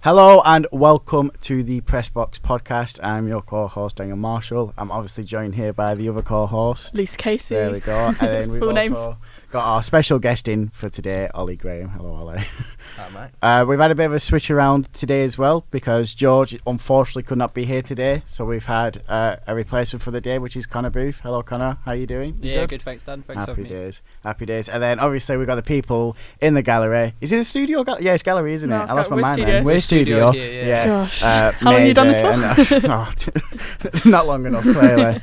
Hello and welcome to the Pressbox podcast. I'm your co-host Daniel Marshall. I'm obviously joined here by the other co-host, Lisa Casey. There we go. And then we've Full also names. got our special guest in for today, Oli Graham. Hello, Oli. Hi, mate. We've had a bit of a switch around today as well because George unfortunately could not be here today. So we've had a replacement for the day, which is Connor Booth. Hello, Connor. How are you doing? You Yeah, good. Thanks, Dan. Thanks for having me. Happy days. And then obviously we've got the people in the gallery. Is it a studio? Yeah, it's gallery, isn't it? No, I lost my we're mind studio. then. We're studio. Here, yeah. Gosh. How long have you done this for? Not long enough, clearly.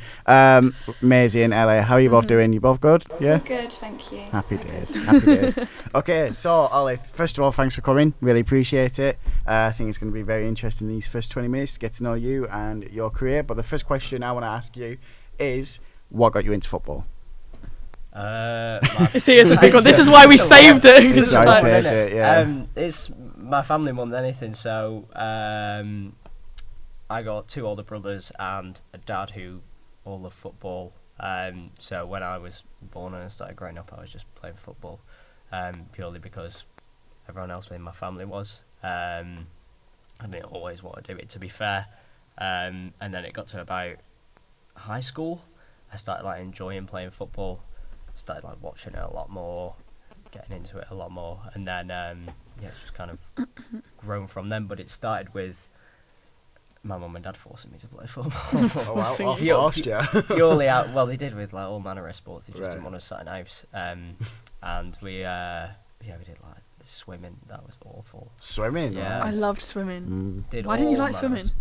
Maisie and Ellie, how are you both doing? You both good? Yeah? Good, thank you. Happy days. Happy days. Okay, so Ollie, first of all, thanks for coming. Really appreciate it. I think it's going to be very interesting these first 20 minutes to get to know you and your career. But the first question I want to ask you is, what got you into football? See, it's a big one. This is why we saved it. This is why I saved it, yeah. It's my family more than anything. So I got two older brothers and a dad who all love football. So when I was born and I started growing up, I was just playing football, purely because everyone else in my family was. I didn't always want to do it, to be fair. And then it got to about high school. I started enjoying playing football. Started watching it a lot more, getting into it a lot more, and then it's just kind of grown from them. But it started with my mum and dad forcing me to play football. Oh wow, forced you. Purely out. Well, they did with all manner of sports. They just Right. didn't want us sat in house. And we did swimming. That was awful. Swimming? Yeah. I loved swimming. Did Why didn't you all like manner of swimming?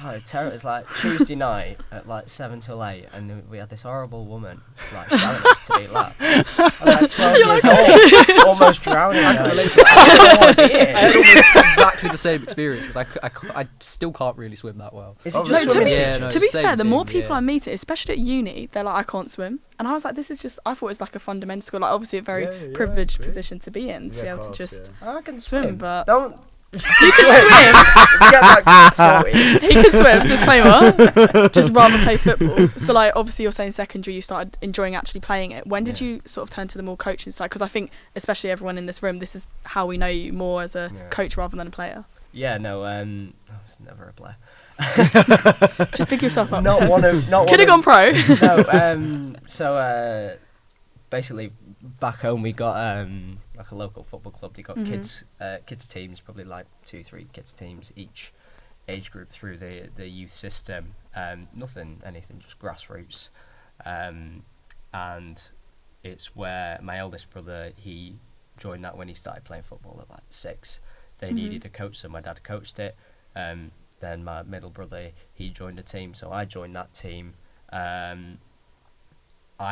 Oh, it's terrible. It's Tuesday night at 7 till 8, and we had this horrible woman shouting at us to do laps. I was 12 years old, almost drowning. I can relate to that. I had no idea. I had almost exactly the same experience because I still can't really swim that well. Is it No, just to swimming? be, Yeah, no, to be same fair, the more thing, people yeah. I meet, especially at uni, they're like, I can't swim. And I was like, this is just, I thought it was like a fundamental school, obviously a very Yeah, privileged true. position to be in, to be Yeah, able of to course, just I can swim, but Don't. you can swim. Let's get that sorted. He can swim, disclaimer. Just rather play football. So obviously you're saying secondary you started enjoying actually playing it. When did you sort of turn to the more coaching side? Because I think especially everyone in this room, this is how we know you more as a coach rather than a player. Yeah, no, I was never a player. Just pick yourself up. Could have gone pro. No, so basically back home we got a local football club. They got kids teams, probably 2-3 kids teams each age group through the youth system. Anything, just grassroots. And it's where my eldest brother, he joined that when he started playing football at 6. They needed a coach, so my dad coached it. Then my middle brother, he joined a team, so I joined that team. I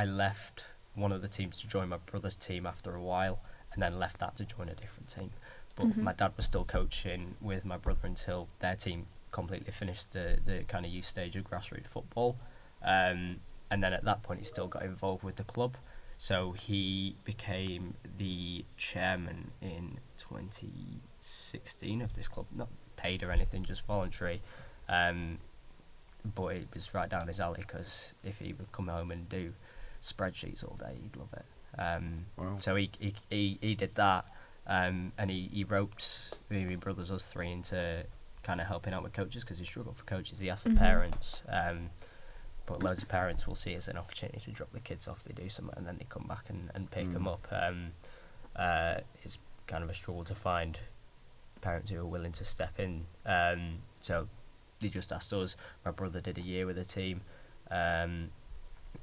left one of the teams to join my brother's team after a while, and then left that to join a different team. But my dad was still coaching with my brother until their team completely finished the kind of youth stage of grassroots football. And then at that point he still got involved with the club. So he became the chairman in 2016 of this club, not paid or anything, just voluntary. But it was right down his alley because if he would come home and do spreadsheets all day, he'd love it. Wow. So he did that, and he roped me and my brothers, us three, into kind of helping out with coaches because he struggled for coaches. He asked the parents, but loads of parents will see it as an opportunity to drop the kids off. They do something and then they come back and pick them up. It's kind of a struggle to find parents who are willing to step in. So they just asked us. My brother did a year with the team.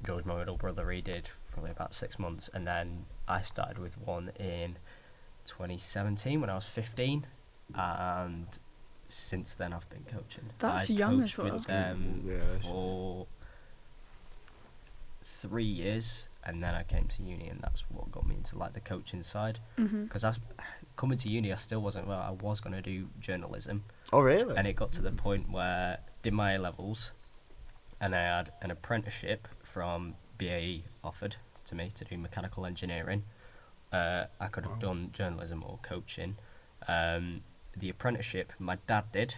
George, my middle brother, he did probably about 6 months, and then I started with one in 2017 when I was 15, and since then I've been coaching. That's I young coached as well. with them Yes. for 3 years, and then I came to uni, and that's what got me into the coaching side. Because coming to uni, I still wasn't. Well, I was going to do journalism. Oh really? And it got to the point where I did my A-levels, and I had an apprenticeship from BAE offered to me to do mechanical engineering. I could have done journalism or coaching. The apprenticeship my dad did,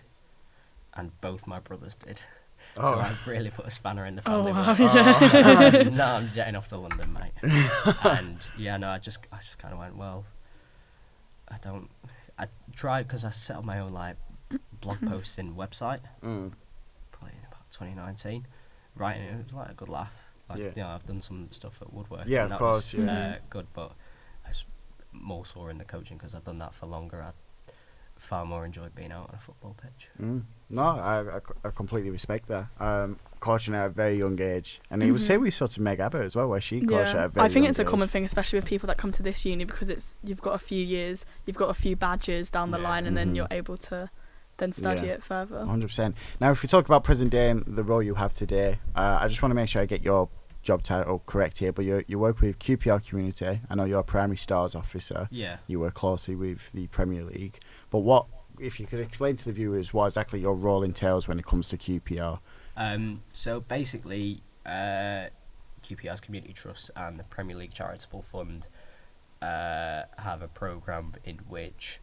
and both my brothers did. Oh. So I really put a spanner in the family. wow. No, I'm jetting off to London, mate. And I just kind of went, well, I tried because I set up my own like blog posting website Mm. probably in about 2019. Writing it was like a good laugh. Like, Yeah. you know, I've done some stuff at Woodwork. Yeah, and of that course, was, yeah. good, but I was more sore in the coaching because I've done that for longer. I far more enjoyed being out on a football pitch. Mm. No, I completely respect that. Coaching at a very young age, and he was saying we saw to Meg Abbott as well, where she coached at a very I think young it's a age. common thing, especially with people that come to this uni, because you've got a few years, you've got a few badges down the Yeah. line, and then you're able to then study Yeah. it further. 100%. Now, if we talk about present day and the role you have today, I just want to make sure I get your job title correct here. But you work with QPR Community. I know you're a Primary Stars officer. Yeah. You work closely with the Premier League. But what, if you could explain to the viewers what exactly your role entails when it comes to QPR? So basically, QPR's Community Trust and the Premier League Charitable Fund have a programme in which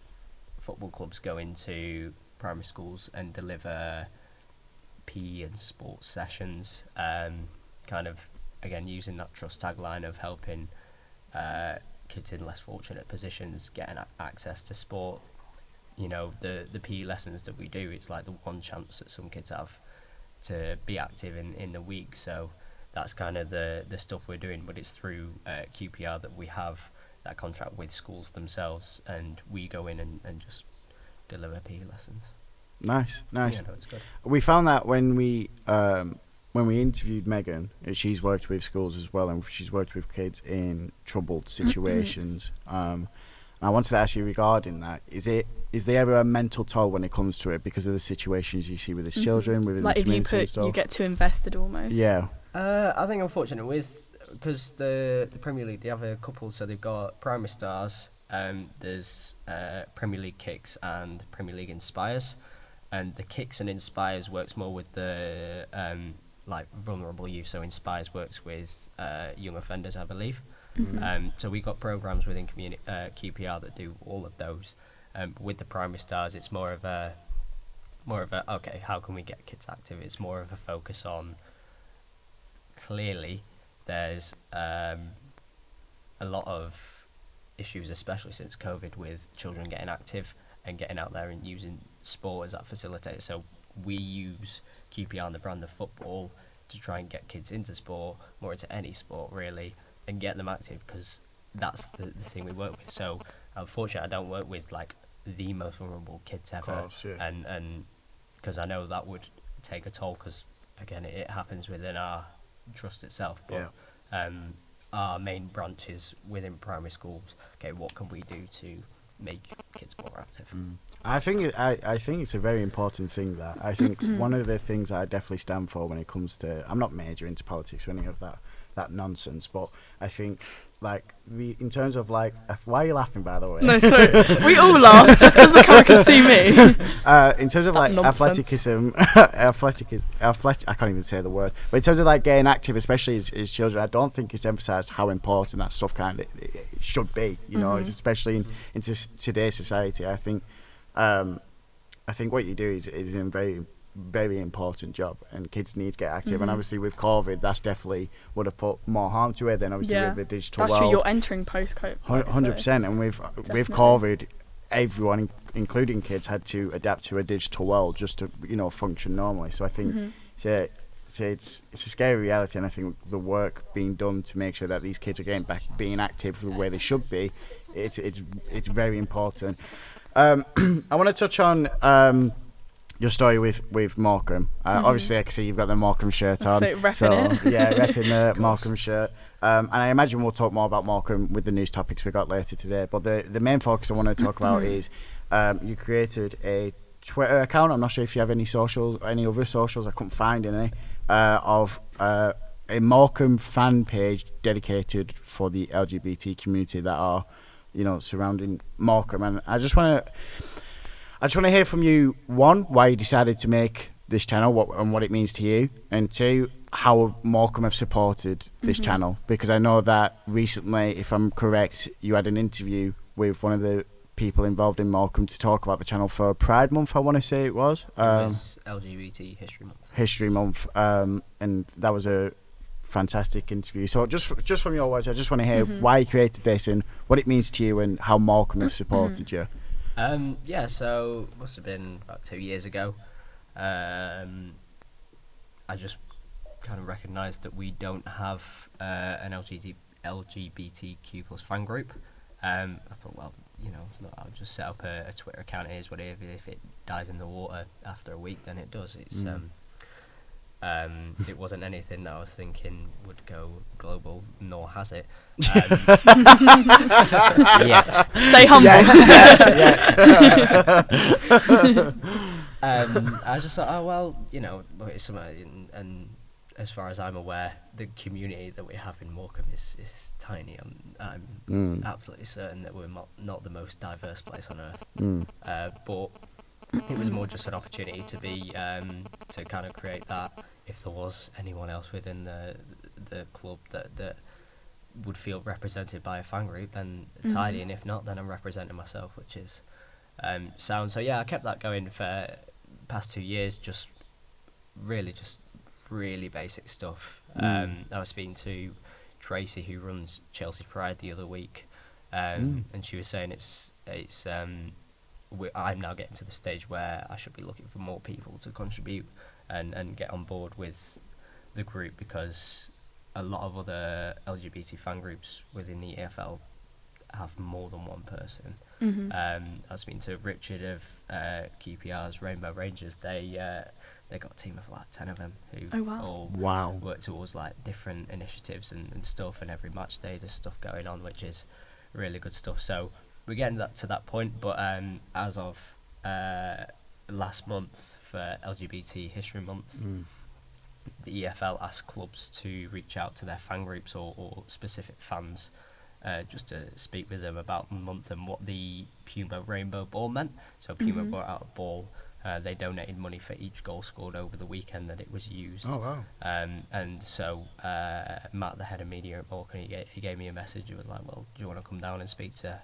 football clubs go into primary schools and deliver PE and sports sessions, kind of, again, using that trust tagline of helping kids in less fortunate positions getting access to sport. You know, the PE lessons that we do, it's like the one chance that some kids have to be active in the week. So that's kind of the stuff we're doing, but it's through QPR that we have that contract with schools themselves, and we go in and just deliver PE lessons. Nice. Yeah, no, it's good. We found that when we interviewed Megan, she's worked with schools as well, and she's worked with kids in troubled situations. I wanted to ask you regarding that: is there ever a mental toll when it comes to it because of the situations you see with the children, within Like the if you community and stuff? you get too invested almost. Yeah. I think unfortunately because the Premier League, they have a couple, so they've got Primary Stars, there's Premier League Kicks and Premier League Inspires, and the Kicks and Inspires works more with the like vulnerable youth, so Inspires works with young offenders, I believe. So we got programs within QPR that do all of those. With the Primary Stars, it's more of a okay, how can we get kids active? It's more of a focus on, clearly there's a lot of issues, especially since COVID, with children getting active and getting out there and using sport as that facilitator. So we use QPR and the brand of football to try and get kids into sport, more into any sport really, and get them active, because that's the thing we work with. So unfortunately I don't work with like the most vulnerable kids ever, course, yeah. and because I know that would take a toll, because again it happens within our trust itself, but our main branch is within primary schools. Okay, what can we do to make kids more active? I think it's a very important thing. That I think one of the things I definitely stand for when it comes to, I'm not major into politics or any of that nonsense, but I think like in terms of like, why are you laughing, by the way? No, sorry. We all laughed just because the camera can see me. In terms of That like nonsense. athleticism, I can't even say the word. But in terms of like getting active, especially as children, I don't think it's emphasised how important that stuff kind of it should be. You know, especially in today's society. I think what you do is a very, very important job, and kids need to get active. And obviously with COVID, that's definitely would have put more harm to it than obviously with the digital That's world. true. You're entering post-COVID. 100%. And with COVID, everyone, including kids, had to adapt to a digital world just to function normally. So I think it's a scary reality, and I think the work being done to make sure that these kids are getting back being active the way they should be, it's very important. I want to touch on your story with Morecambe. Obviously, I can see you've got the Morecambe shirt on. So repping it. Yeah, repping the Morecambe shirt. And I imagine we'll talk more about Morecambe with the news topics we got later today. But the main focus I want to talk about is you created a Twitter account. I'm not sure if you have any other socials. I couldn't find any of a Morecambe fan page dedicated for the LGBT community that are surrounding Morecambe. And I just want to hear from you, one, why you decided to make this channel, what it means to you, and two, how Morecambe have supported this channel, because I know that recently, if I'm correct, you had an interview with one of the people involved in Morecambe to talk about the channel for Pride Month, I want to say it was. It was LGBT History Month. And that was a fantastic interview. So just from your words, I just want to hear why you created this and what it means to you and how Morecambe has supported you. Yeah, so must have been about 2 years ago. I just kind of recognised that we don't have an LGBTQ plus fan group. I thought, well, look, I'll just set up a Twitter account. It is what it is. If it dies in the water after a week, then it does. It's it wasn't anything that I was thinking would go global, nor has it. Yet. Stay humble. I just thought, oh well, look, it's something, and as far as I'm aware, the community that we have in Morecambe is tiny. I'm absolutely certain that we're not the most diverse place on earth. But it was more just an opportunity to be to kind of create that. If there was anyone else within the club that would feel represented by a fan group, then tidy, and if not, then I'm representing myself, which is sound. So yeah, I kept that going for past 2 years, just really basic stuff. I was speaking to Tracy, who runs Chelsea Pride, the other week, and she was saying I'm now getting to the stage where I should be looking for more people to contribute and get on board with the group, because a lot of other LGBT fan groups within the EFL have more than one person. I was speaking to Richard of QPR's Rainbow Rangers. They got a team of like 10 of them who all work towards like different initiatives and stuff, and every match day there's stuff going on, which is really good stuff. So we're getting to that point, but as of last month, for LGBT History Month, the EFL asked clubs to reach out to their fan groups or specific fans, just to speak with them about the month and what the Puma Rainbow Ball meant. So Puma brought out a ball. They donated money for each goal scored over the weekend that it was used. Oh, wow. And so Matt, the head of media at Morecambe, he gave me a message. He was like, well, do you want to come down and speak to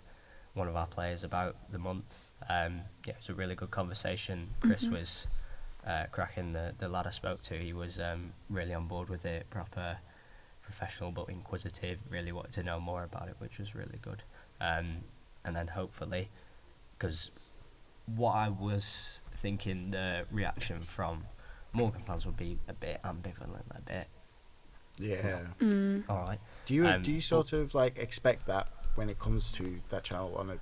one of our players about the month? It was a really good conversation. Chris was cracking, the lad I spoke to. He was really on board with it, proper professional but inquisitive, really wanted to know more about it, which was really good. And then hopefully, because what I was thinking the reaction from Morecambe fans would be a bit ambivalent, a bit. Yeah. All right. Do you sort of like expect that when it comes to that channel on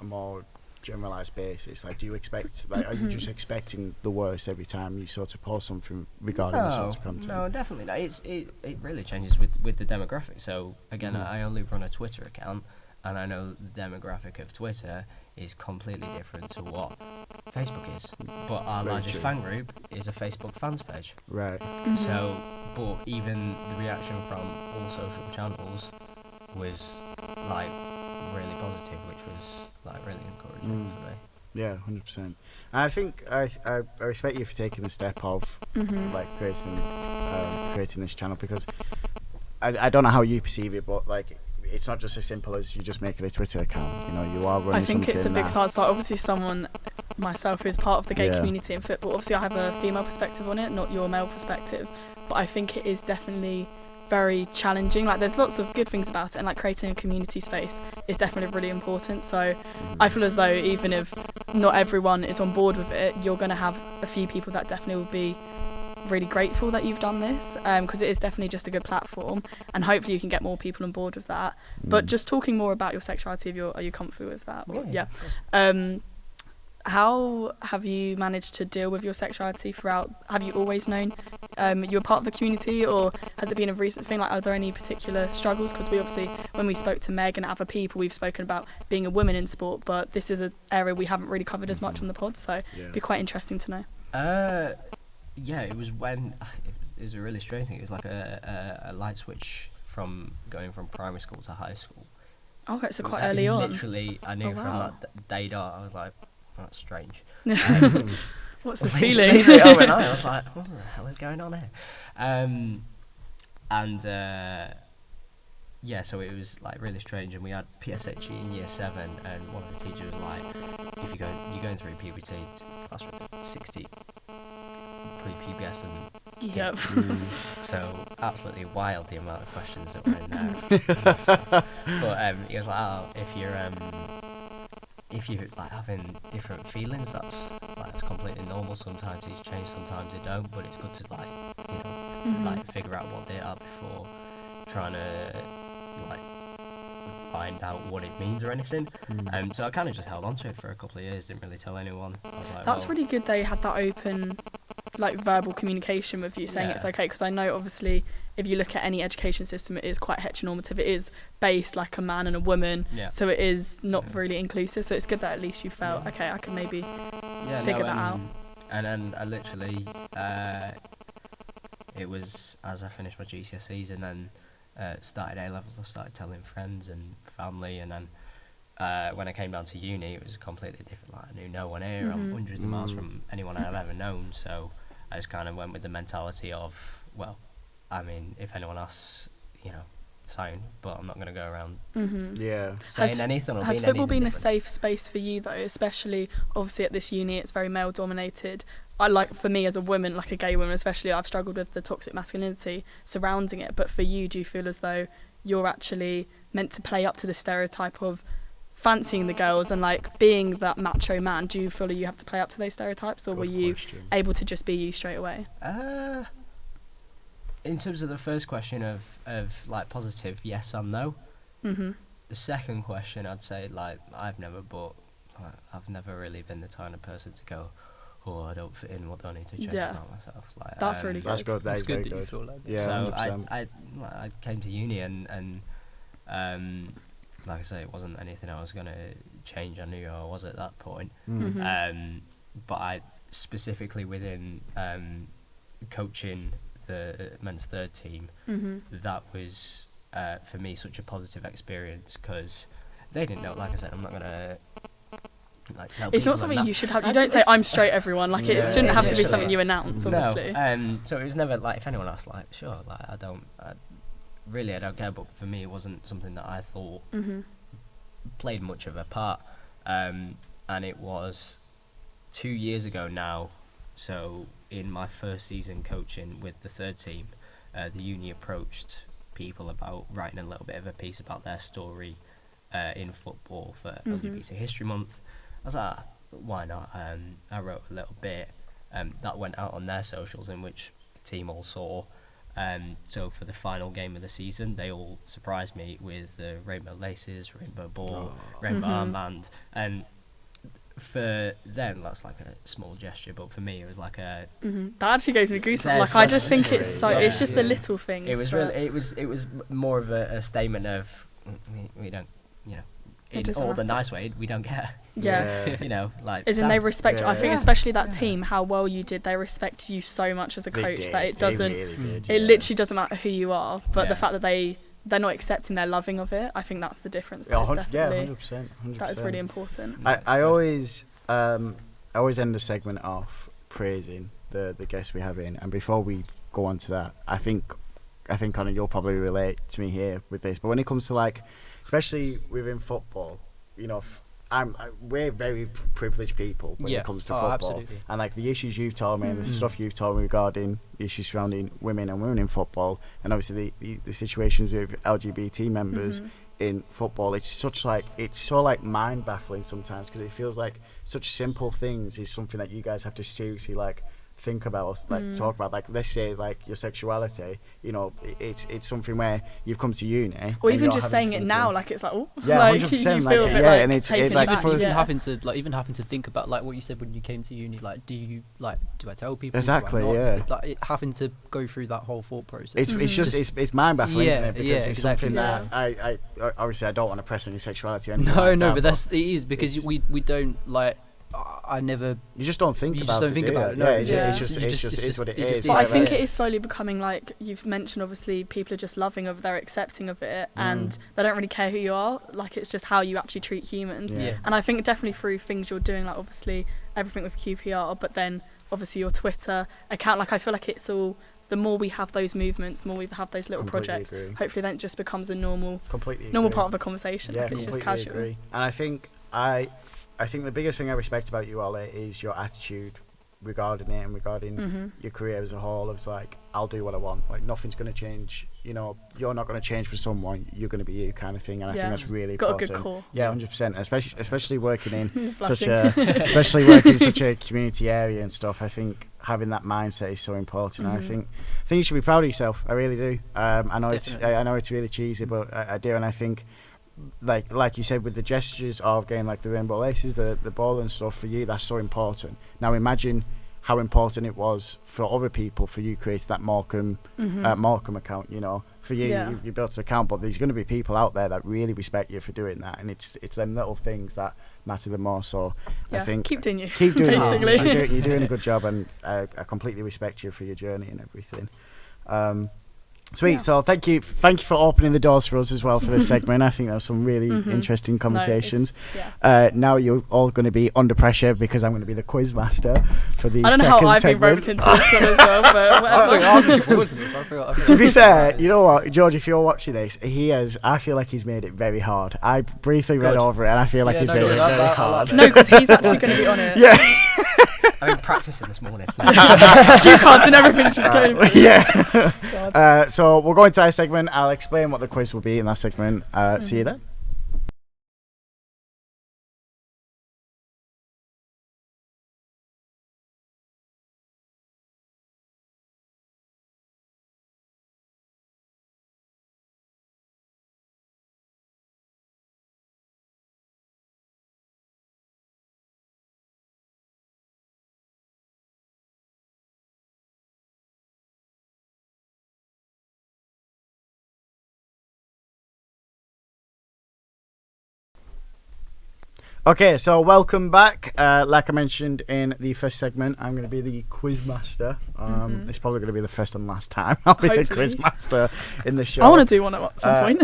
a more generalized basis? Like, do you expect, like, are you just expecting the worst every time you sort of post something regarding the sort of content? No, definitely not. It really changes with the demographic. So again, I only run a Twitter account, and I know the demographic of Twitter is completely different to what Facebook is. But our largest fan group is a Facebook fans page. Right. So, but even the reaction from all social channels was like really positive, which was like really encouraging for me. Yeah, 100%. And I think I respect you for taking the step of like creating this channel, because I don't know how you perceive it, but like, it's not just as simple as you just making a Twitter account. You are running. I think it's a big start. So obviously, someone myself who's part of the gay community in football. Obviously, I have a female perspective on it, not your male perspective. But I think it is definitely very challenging. Like, there's lots of good things about it, and like creating a community space is definitely really important. So I feel as though even if not everyone is on board with it, you're going to have a few people that definitely will be really grateful that you've done this, because it is definitely just a good platform, and hopefully you can get more people on board with that. But just talking more about your sexuality, are you comfortable with that? How have you managed to deal with your sexuality throughout? Have you always known you were part of the community, or has it been a recent thing? Like, are there any particular struggles? Because we obviously, when we spoke to Meg and other people, we've spoken about being a woman in sport, but this is an area we haven't really covered as much on the pod, so it'd be quite interesting to know. Yeah, it was it was a really strange thing. It was like a light switch from going from primary school to high school. Okay, so quite early on. Literally, I knew from that day dot, I was like, oh, that's strange. What's this feeling? I was like, what the hell is going on here? So it was like really strange, and we had PSHE in year 7, and one of the teachers was like, if you're going through puberty, that's 60 pre-PBS and so absolutely wild, the amount of questions that were in there. But he was like, oh, if you're if you're like having different feelings, that's completely normal. Sometimes these change, sometimes they don't. But it's good to like figure out what they are before trying to like find out what it means or anything. So I kind of just held on to it for a couple of years. Didn't really tell anyone. I was like, That's really good. They had that open, like verbal communication with you, saying it's okay. Because I know obviously if you look at any education system, it is quite heteronormative. It is based like a man and a woman, so it is not really inclusive. So it's good that at least you felt okay. I can maybe figure that out. And then I literally, it was as I finished my GCSEs and then started A levels. I started telling friends and family, and then when I came down to uni, it was completely different. Like I knew no one here. I'm hundreds of miles from anyone I've ever known. So I just kind of went with the mentality of, well, I mean, if anyone asks, sign, but I'm not going to go around saying anything or Has being football been a different. safe space for you though, especially obviously at this uni it's very male dominated? For me as a woman, like a gay woman especially, I've struggled with the toxic masculinity surrounding it. But for you, do you feel as though you're actually meant to play up to the stereotype of fancying the girls and like being that macho man? Do you feel that you have to play up to those stereotypes, or were you able to just be you straight away? In terms of the first question of like positive, yes and no. The second question, I'd say like I've never really been the kind of person to go, oh, I don't fit in, what do I need to change about myself? Like that's really good. That's good. That's good very that you good. feel like that. Yeah, so 100%. I came to uni and like I say, it wasn't anything I was gonna change. I knew who I was at that point. But I specifically within coaching the men's third team, that was for me such a positive experience because they didn't know. Like I said, I'm not gonna like tell. It's people not something that. you should have. You don't say I'm straight, everyone. Like it shouldn't have to be literally. something you announce. Obviously. No. So it was never like if anyone asked, like sure, like I don't care. But for me, it wasn't something that I thought played much of a part. And it was 2 years ago now. So in my first season coaching with the third team, the uni approached people about writing a little bit of a piece about their story in football for LGBT History Month. I was like, why not? I wrote a little bit that went out on their socials, in which the team all saw. So for the final game of the season, they all surprised me with the rainbow laces, rainbow ball, rainbow armband, and for them that's like a small gesture, but for me it was like a that actually gives me goosebumps. There's Like I just such think a- it's so it's just the little things. it was but really it was more of a statement of we don't, in doesn't all the matter. nice way, we don't care. Yeah. Like As in they respect. I think Yeah. especially that team, how well you did. They respect you so much as a They coach did. that it They doesn't. really did, It yeah. literally doesn't matter who you are, but the Yeah. fact that they're not accepting, they're loving of it. I think that's the difference. Yeah, That is 100%. that is really important. I always end the segment off praising the guests we have in, and before we go on to that, I think Connor, you'll probably relate to me here with this. But when it comes to like, especially within football, we're very privileged people when it comes to football. Absolutely. And like the issues you've told me and the stuff you've told me regarding the issues surrounding women and women in football, and obviously the situations with LGBT members in football, it's so like mind baffling sometimes, because it feels like such simple things is something that you guys have to seriously like think about, like talk about. Like let's say like your sexuality, it's something where you've come to uni, Or and even you're just having saying it to now, think, like it's like yeah, you 100%, feel like, a bit yeah, and it's taken like aback, for- Even having to think about like what you said when you came to uni, like do I tell people? Exactly, do I not? yeah. Like having to go through that whole thought process. it's just it's mind baffling, isn't it? Because Yeah, it's exactly. something that I obviously I don't want to press any sexuality or anything like No, that, but it is because it's- we don't like. I never. you just don't think You about just don't it. think do you? about it, no. Yeah, Yeah. it's just what it is. But I yeah, think right. it is slowly becoming like you've mentioned. Obviously, people are just loving of, they're accepting of it, and they don't really care who you are. Like it's just how you actually treat humans. Yeah. And I think definitely through things you're doing, like obviously everything with QPR, but then obviously your Twitter account. Like I feel like it's all. The more we have those movements, the more we have those little Completely projects. agree. Hopefully, then it just becomes a normal Completely normal agree. part of a conversation. Yeah, Like it's just completely casual. agree. And I think the biggest thing I respect about you, Oli, is your attitude regarding it and regarding your career as a whole. It's like, I'll do what I want. Like, nothing's going to change. You know, you're not going to change for someone. You're going to be you, kind of thing. And I think that's really got important. a good core. Yeah, 100%. Especially working in Blushing. such a community area and stuff. I think having that mindset is so important. I think you should be proud of yourself. I really do. I know it's really cheesy, but I do, and I think. Like you said, with the gestures of getting like the rainbow laces, the ball and stuff, for you that's so important. Now imagine how important it was for other people, for you creating that Morecambe account. You know, for you, you built an account, but there's going to be people out there that really respect you for doing that, and it's them little things that matter the most. So I think keep doing it. You're doing a good job, and I completely respect you for your journey and everything. Sweet. So thank you for opening the doors for us as well for this segment. I think there was some really interesting conversations. Now you're all going to be under pressure because I'm going to be the quiz master for the I don't know how I've been roped into this one as well, but whatever. I'm looking forward to this. To be fair, you know what, George, if you're watching this, I feel like he's made it very hard. I briefly read over it and I feel like he's made it very hard. No, because he's actually going to be on it. Yeah. I've been practicing this morning. Cue cards and everything just going through. Yeah. So we'll go into our segment. I'll explain what the quiz will be in that segment. See you then. Okay, so welcome back. Like I mentioned in the first segment, I'm going to be the quiz master. It's probably going to be the first and last time I'll be the quiz master in the show. I want to do one at some point.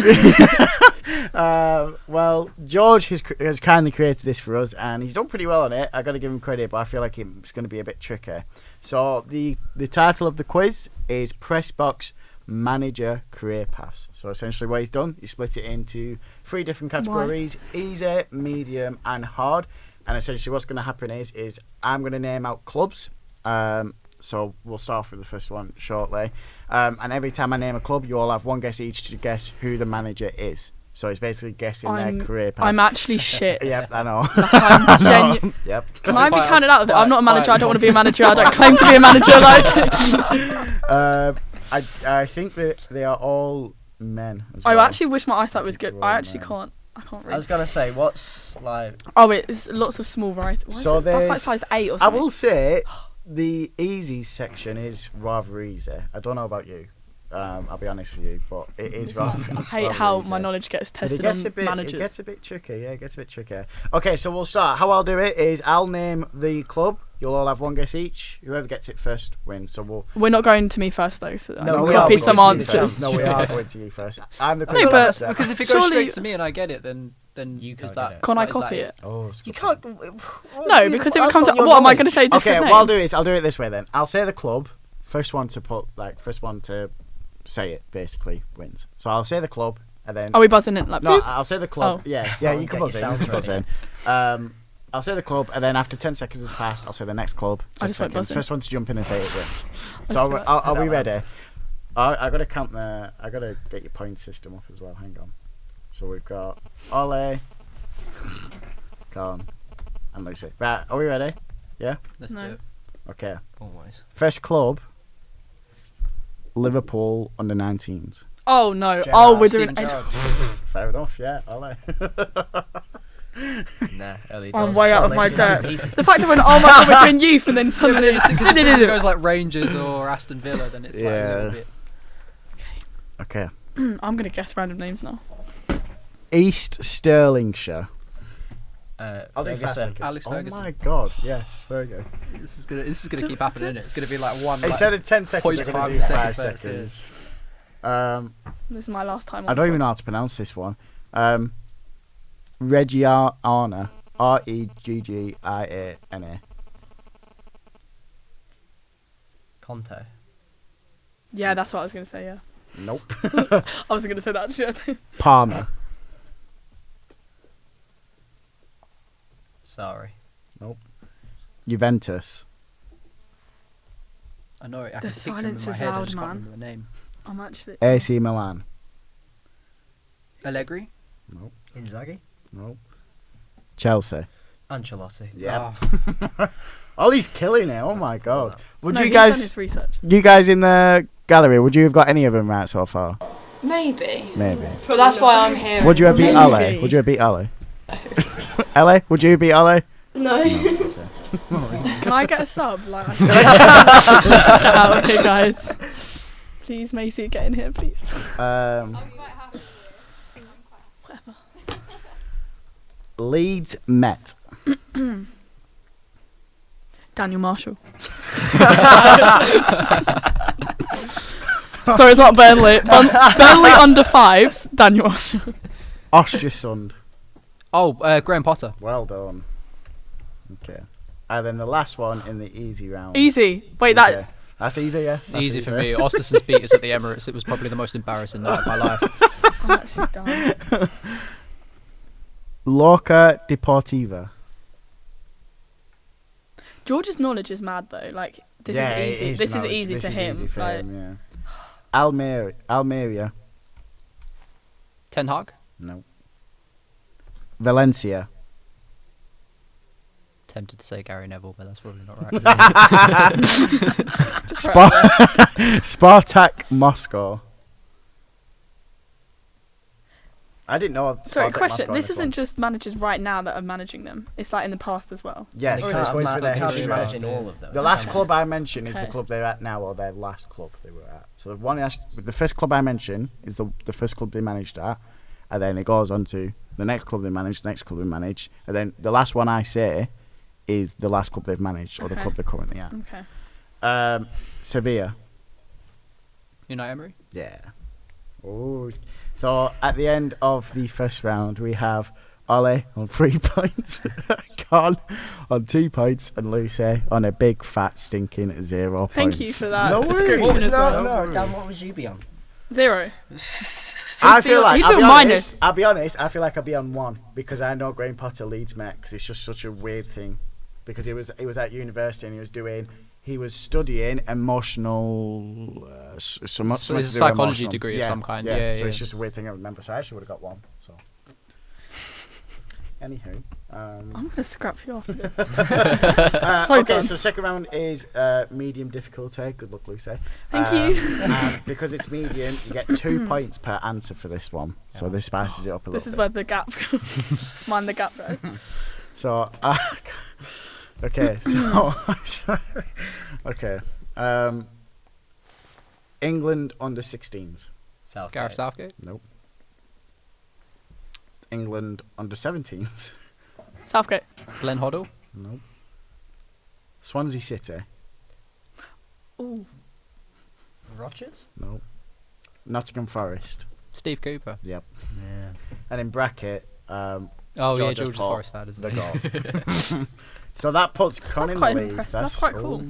Well, George has kindly created this for us, and he's done pretty well on it. I got to give him credit, but I feel like it's going to be a bit tricky. So the title of the quiz is Press Box Manager Career Paths. So essentially what he's done, he split it into 3 different categories: easy, medium and hard. And essentially what's going to happen is I'm going to name out clubs. So we'll start off with the first one shortly, and every time I name a club, you all have one guess each to guess who the manager is. So it's basically guessing their career path. I'm actually shit. Yep, I know. Like, Yep. Can I be counted out of it? I'm not a manager. I don't want to be a manager. I don't claim to be a manager. I think that they are all men as I well. actually wish my eyesight was good. I actually can't. I can't read. I was gonna say, what's like? Oh, it's lots of small varieties. So that's like size 8 or I something. will say the easy section is rather easy. I don't know about you. I'll be honest with you, but it is rather. I hate how easy. my knowledge gets But tested on managers. It gets a bit tricky. Yeah, it gets a bit tricky. Okay, so we'll start. How I'll do it is I'll name the club. You'll all have one guess each. Whoever gets it first wins. So we're not going to me first though, so No, I we can are copy going some to you answers. first. No, we are going to you first. I'm the quiz but- master. Because if it goes Surely- straight to me and I get it, then You is can't that get it. Can I is that copy it? Oh, You can't. No, because if it comes up, what am I going to say? Different Okay, name? what I'll do is I'll do it this way then. I'll say the club. First one to say it basically wins. So I'll say the club and then. Are we buzzing in like? No, boop? I'll say the club. Oh. Yeah, Oh, you can get buzz your in. You can sounds buzz in. I'll say the club, and then after 10 seconds has passed, I'll say the next club. I just like buzzing. First one to jump in and say it wins. I So just are we that ready? works. I got to count I got to get your point system up as well. Hang on. So we've got Oli, Con, and Lucy. Right, are we ready? Yeah? let's No. do it. Okay. Always. First club, Liverpool under 19s. Oh no! Gerrard, Oh, we're doing. Steven Gerrard. Fair enough, yeah, Oli. Nah, early I'm doors. way out of my Listen, depth. it's easy. The fact of when, oh my god, we're doing youth, and then suddenly Because as soon as it goes like Rangers or Aston Villa, then it's like a little bit. Okay. I'm gonna guess random names now. East Stirlingshire. I'll do Ferguson. Alex Ferguson. Oh my god, yes, very good. This is gonna keep happening, isn't it? It's gonna be like one. Instead of 10 seconds, we're going to do 0.5 5 seconds seconds. This is my last time. I don't even know how to pronounce this one. Reggiana. Reggiana. Conte. Yeah, that's what I was gonna say. Yeah, Nope. I wasn't gonna say that. Actually. Palmer. Sorry. Juventus. I know it. I The can picture him silence in my is head. I loud, just can't man. remember the name. I'm actually. AC Milan. Allegri. Nope. Inzaghi? Nope. Chelsea. Ancelotti. Yeah. Ah. Ollie's killing it. Oh my god. Would No, you he's done guys, his research. you guys in the gallery, would you have got any of them right so far? Maybe. Maybe. But that's why I'm here. Would you have beat Maybe. Ali? Would you have beat Ali? Ali, would you beat Ali? No. Can I get a sub? Like, get out of here, guys. Please, Macy, get in here, please. Um, Whatever. Leeds Met. Daniel Marshall. Sorry, it's not Burnley. Burnley under fives. Daniel Marshall. Östersund. Oh, Graham Potter. Well done. Okay. And then the last one in the easy round. Easy. Wait, Okay. that. That's easy, yeah? That's Easy for me. Ostersund's beat us at the Emirates. It was probably the most embarrassing night of my life. I'm actually done. Lorca Deportiva. George's knowledge is mad though. Like this Yeah, is it easy. This is knowledge. easy This to is him. Easy for Like, him, yeah. Almeria. Ten Hag. No. Valencia. Tempted to say Gary Neville, but that's probably not right. just throw it out there. Spartak Moscow. I didn't know. Sorry, Spartak question. Moscow This in isn't one. just managers right now that are managing them. It's like in the past as well. Yeah, They so can't it's going ma- through they their can't be history. managing all of those. The last Okay. club I mentioned is the Okay. club they're at now, or their last club they were at. So the first club I mentioned is the first club they managed at, and then it goes on to the next club they managed, the next club they managed, and then the last one I say is the last club they've managed, or the Okay. club they're currently at. Okay. Sevilla. Unai Emery. Yeah. Oh. So at the end of the first round, we have Ollie on 3 points, Con on 2 points, and Lucy on a big fat stinking 0 Thank points. you for that No description worries. as well. No, Dan, what would you be on? 0. I feel like he'd I'll be be, on honest, minus. I'll be honest. I feel like I'll be on 1 because I know Graham Potter leads me because it's just such a weird thing. Because he was at university and he was studying emotional. So it's a psychology degree of some kind. Yeah, So yeah. it's just a weird thing I remember. So I actually would have got 1. So. Anywho. I'm gonna scrap you after this. So okay, done. so second round is medium difficulty. Good luck, Lucy. Thank you. And because it's medium, you get 2 points per answer for this one. So this spices it up a little This is bit. where the gap. Mind the gap, guys. So, okay, so, okay. England under 16s. Southgate. Gareth Southgate. Nope. England under 17s. Southgate. Glenn Hoddle. Nope. Swansea City. Ooh. Rodgers? Nope. Nottingham Forest. Steve Cooper. Yep. Yeah. And in bracket, Oh yeah, George George Paul, Forest fan, isn't the he? God. So that puts Con That's in quite the lead. impressive. That's quite cool.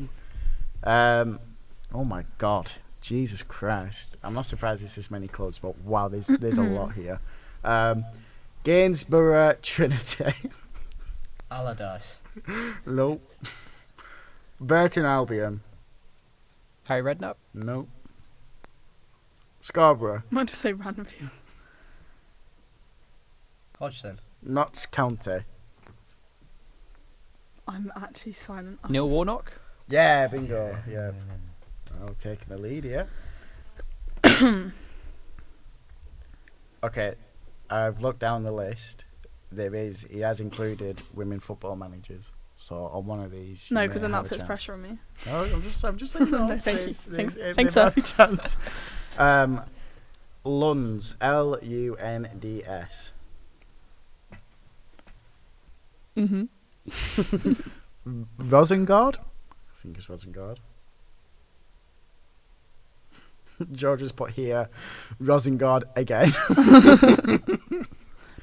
Oh my God. Jesus Christ. I'm not surprised there's this many clubs, but wow, there's a lot here. Gainsborough Trinity. Allardyce. Nope. Burton Albion. Harry Redknapp. Nope. Scarborough. I might just say random people. Hodgson. Notts County. I'm actually silent. Neil Warnock. Yeah, bingo. Yeah. Oh, taking the lead here. Okay, I've looked down the list. He has included women football managers. So on one of these, No, you because may then have that a puts chance. pressure on me. No, I'm just letting you know. No, thank you. There's- Thanks. there Thanks, might sir. be a chance. Lunds. Lunds. Mhm. Rosengard? I think it's Rosengard. George has put here Rosengard again.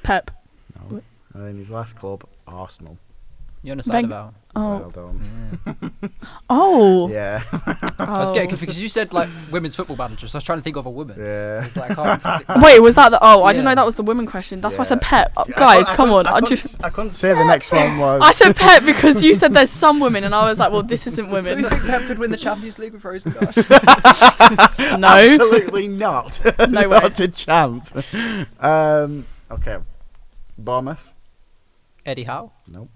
Pep. No. And then his last club, Arsenal. You're on the side Veng- of Al. Oh. Well done. Oh. Yeah. I was getting confused because you said like women's football manager, so I was trying to think of a woman. Yeah. It's like, I can't Wait, was that the? Oh, I didn't Yeah. know that was the women question. That's why I said Yeah. Pep. Guys, come on. I couldn't say the next one was. I said Pep because you said there's some women, and I was like, well, this isn't Do you women. think Pep could win the Champions League with Rosengard? No. Absolutely not. No way. Not a chance. Okay. Bournemouth. Eddie Howe? Nope.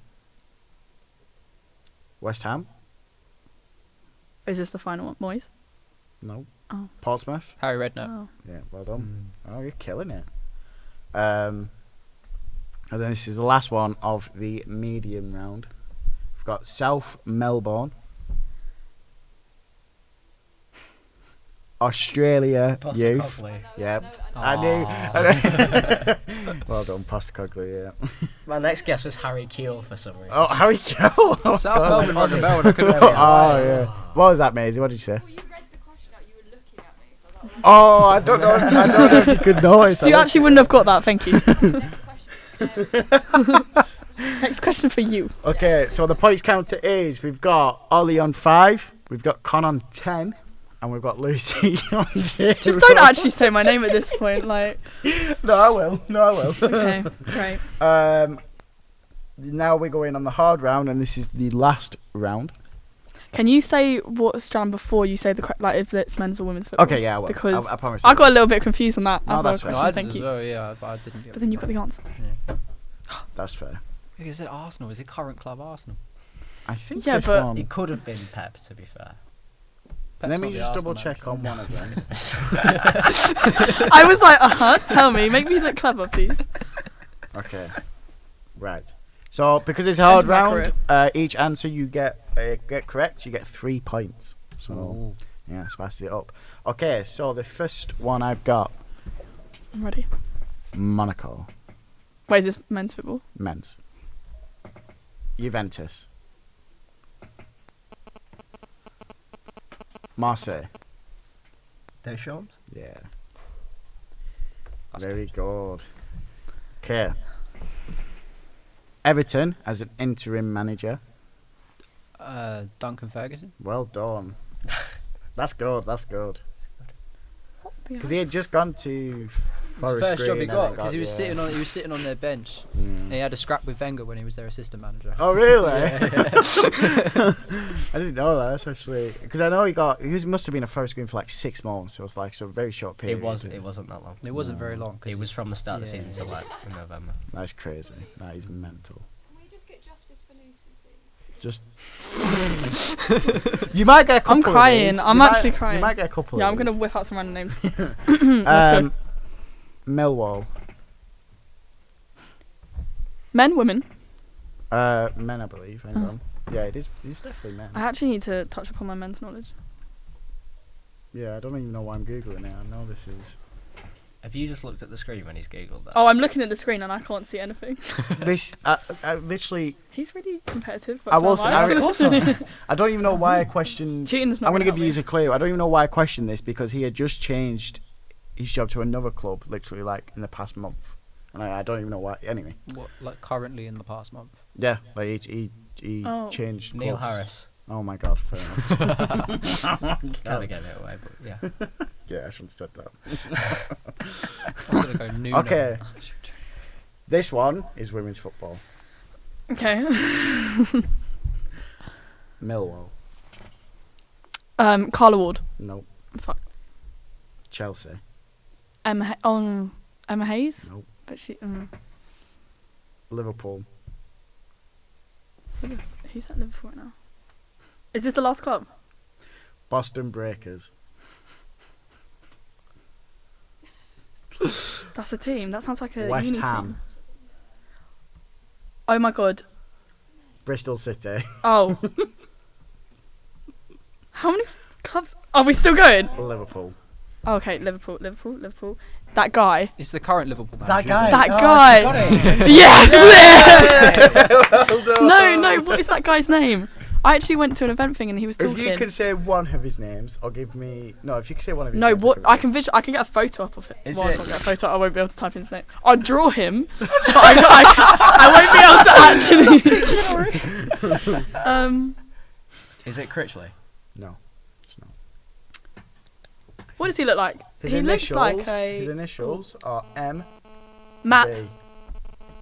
West Ham. Is this the final one, Moyes? Nope. Oh. Portsmouth. Harry Redknapp. Oh. Yeah, well done. Oh, you're killing it. And then this is the last one of the medium round. We've got South Melbourne, Australia. Youth. Postecoglou. Yeah, Aw. I knew. Well done, Postecoglou. Yeah. My next guess was Harry Kewell for some reason. Oh, Harry Kewell. Oh, South God. Melbourne rang a bell and I couldn't Oh, find Oh, yeah. What was that, Maisie? What did you say? Well, you read the question out, you were looking at me. So I was like, Oh, I don't know. I don't know if you could notice. So you actually wouldn't have got that. Thank you. next question. Next question for you. Okay, so the points counter is we've got Ollie on 5, we've got Con on 10, and we've got Lucy on 0. Just don't actually say my name at this point. Like, No, I will. okay, great. Now we're going on the hard round, and this is the last round. Can you say what strand before you say like if it's men's or women's football? Okay, yeah, I will. Because I promise. I got a little bit confused on that. No, that's other fair. No, question. I did Thank as you. well, yeah, but I didn't get But then you got the answer. Yeah. That's fair. Is it Arsenal? Is it current club Arsenal? I think Yeah, this but- one. It could have been Pep, to be fair. Pep's Let not me the just Arsenal double check manager. on one of them. I was like, tell me, make me look clever, please. Okay. Right. So because it's a hard End of my round, each answer you get correct, you get 3 points. So Ooh. yeah, spice it up. Okay, so the first one I've got, I'm ready. Monaco, Wait, is this men's football? men's. Juventus. Marseille. Deschamps? Yeah. That's Very good. Okay. Everton as an interim manager. Duncan Ferguson? Well done. That's good. That's good. What? Because he had just gone to Forest First job he Green and got then because he was yeah. sitting on their bench. Mm. And he had a scrap with Wenger when he was their assistant manager. Oh really? Yeah. I didn't know that. That's actually because I know he must have been a Forest Green for like 6 months. So it was like so a very short period. It wasn't that long. It wasn't very long. 'cause It was from the start of the yeah. season to like in November. That's crazy. That is mental. Can we just get justice for Lucy, please? Just you might get a couple. I'm of crying. these. I'm You actually might, crying. You might get a couple. Yeah, of I'm gonna these. whip out some random names. Let's go. Millwall. Men, women. Men, I believe. Hang on. Yeah, it is. It's definitely men. I actually need to touch upon my men's knowledge. Yeah, I don't even know why I'm googling it. I know this is. Have you just looked at the screen when he's googled that? Oh, I'm looking at the screen and I can't see anything. This. I literally. He's really competitive. I was. I I don't even know why I questioned. Cheating's not I'm going to gonna give you help a clue. I don't even know why I questioned this because he had just changed his job to another club, literally like in the past month, and I don't even know why. Anyway, What, like currently in the past month? yeah, like he Oh. changed. Neil clubs. Harris. Oh my god, fair enough. Kind of gave it away, but yeah. Yeah, I shouldn't have said that. I was gonna go Nuno. Okay, this one is women's football. me. Okay. Millwall, Carla Ward. nope. Fuck. Chelsea, Emma Hayes. nope. But she. Liverpool, Who's at Liverpool right now? Is this the last club? Boston Breakers, That's a team. That sounds like a West uni Ham, team. Oh my god. Bristol City, Oh. How many clubs? Are we still going? Liverpool. Oh, okay, Liverpool. That guy. It's the current Liverpool That manager. guy. That Oh, guy. got it. Yes! No, what is that guy's name? I actually went to an event thing and he was If talking. you could say one of his names, or give me if you could say one of his No, names. what I can get a photo up of it. Is Well, I it- can't get a photo. I won't be able to type in his name. I'll draw him, but I won't be able to actually. Is it Critchley? No, it's not. What does he look like? His He looks initials, like a his initials are M. Matt. B.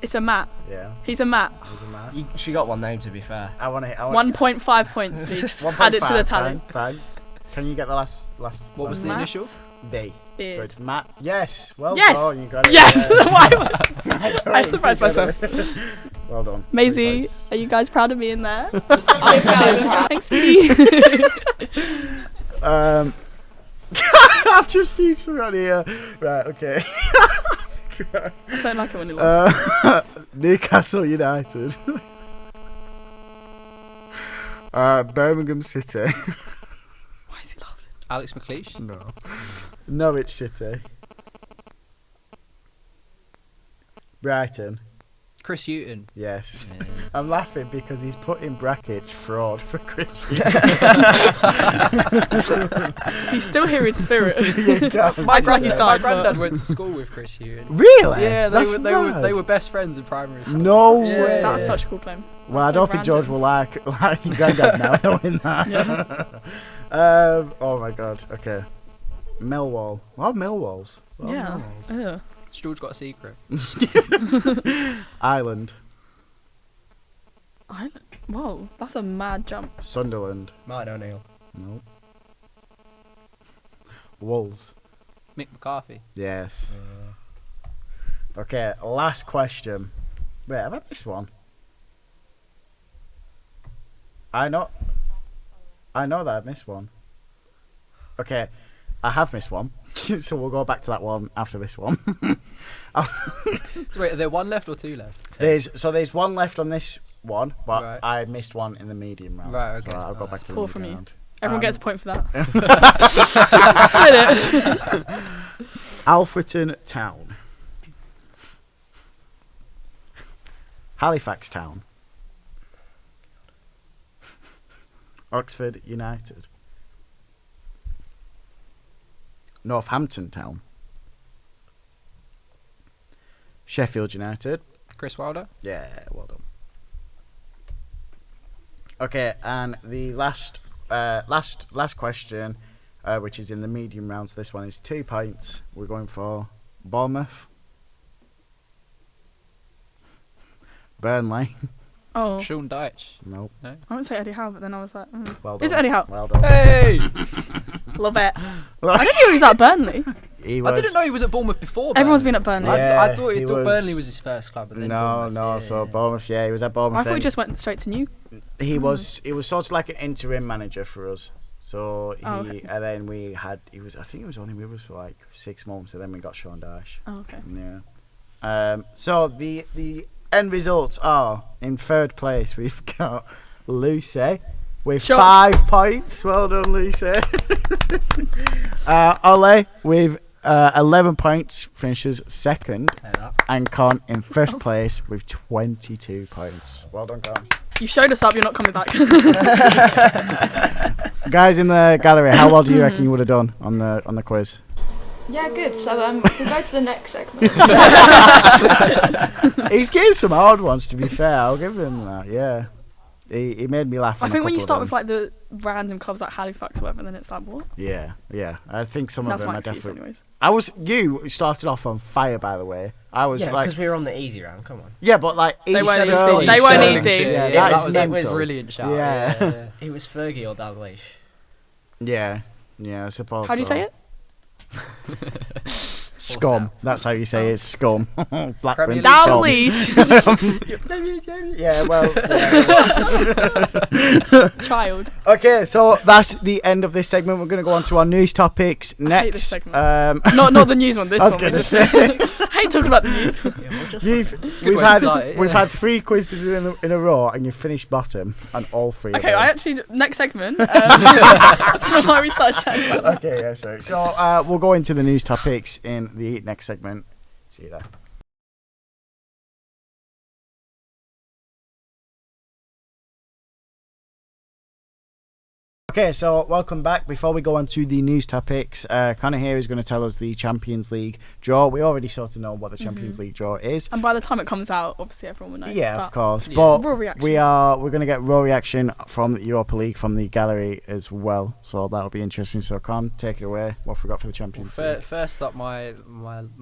It's a Matt. Yeah, He's a Matt. he's a Matt. She got one name, to be fair. I want to. 1.5 points, please. Add it to the tally. Fine. Can you get the last? What was the Matt initial? B. Beard. So it's Matt. Yes. Well Yes. done. You got it. Yes! Why would- I I surprised myself. Well done. 3 Maisie, points. are you guys proud of me in there? I'm proud of that. Thanks, sweetie. I've just seen someone here. Right. Okay. I don't like it when he laughs. Newcastle United. Birmingham City. Why is he laughing? Alex McLeish. No. Norwich City. Brighton. Chris Hughton. Yes. Yeah. I'm laughing because he's put in brackets fraud for Chris. He's still here in spirit. My Acts like he's granddad, my died, granddad but- went to school with Chris Hughton. Really? Yeah, That's they mad. were best friends in primary school. No Yeah. way. That's such a cool claim. Well, I That's don't so think George random. will like your granddad now knowing that. Oh my god. Okay. Millwall. What are Millwalls? What are Yeah. Millwalls? Ugh. George got a secret. Ireland. Whoa, that's a mad jump. Sunderland. Martin O'Neill. No. Wolves. Mick McCarthy. Yes. Okay, last question. Wait, have I missed one? I know that I've missed one. Okay, I have missed one. So we'll go back to that one after this one. So wait, are there one left or two left? There's one left on this one, but Right. I missed one in the medium round. Right, okay. So I'll go Oh, back to the poor medium from you. round. Everyone Um, gets a point for that. Just split it. Alfreton Town. Halifax Town. Oxford United. Northampton Town. Sheffield United. Chris Wilder. Yeah, well done. Okay, and the last question, which is in the medium round. So this one is 2 points. We're going for Bournemouth, Burnley. Oh, Sean Dyche. Nope. I wouldn't say Eddie Howe, but then I was like, Well done. Is it Eddie Howe? Well done. Hey! Love it. I didn't know he was at Burnley. He I didn't know he was at Bournemouth before. Everyone's Burnley. been at Burnley. Yeah. I thought he Burnley was- was his first club. And then No, Bournemouth. no. Yeah, So yeah. Bournemouth, yeah, he was at Bournemouth. I thought he then. just went straight to New. He was sort of like an interim manager for us. So he Oh, okay. and then we had I think he was only with us for like 6 months, and then we got Sean Dyche. Oh, okay. Yeah. So the end results are in third place we've got Lucy with Sure. 5 points. Well done, Lucy. Ollie with 11 points finishes second, Say that. and Con in Oh. first place with 22 points. Well done, Con. You showed us up, you're not coming back. Guys in the gallery, how well do you reckon you would have done on the quiz? Yeah, good. So if we go to the next segment. He's gave some hard ones, to be fair. I'll give him that. Yeah, he made me laugh. I on a think when you couple start of with them. like the random clubs like Halifax or whatever, then it's like, what? Yeah. I think some That's of them my are excuse definitely. anyways. You started off on fire, by the way. I was Yeah, like, because we were on the easy round. Come on. yeah, but like They East weren't Sterling. easy. They weren't Sterling. easy. Yeah, Yeah, that is was mental. brilliant shout. Yeah. It was Fergie or Dalglish. Yeah, I suppose. How do you so. say it? Scum. That's how you say it. Scum. Blackburn. Premier League Down Scum. leash. Yeah, well. Yeah. Child. Okay, so that's the end of this segment. We're going to go on to our news topics next. I hate this segment. Not Not the news one. This I was one. going we to just- say. I hate talking about the news. We've way to had start it, we've yeah. had 3 quizzes in a row, and you finished bottom on all 3. Okay, of I them. actually next segment. I don't know why we started chatting about that. Okay, yeah, sorry. So we'll go into the news topics in the next segment. See you there. Okay, so welcome back. Before we go on to the news topics, Connor here is going to tell us the Champions League draw. We already sort of know what the Champions League draw is. And by the time it comes out, obviously everyone will know. Yeah, of course. Yeah. But Raw reaction. we're going to get raw reaction from the Europa League from the gallery as well. So that'll be interesting. So Con, take it away. What have we got for the Champions League? First up, my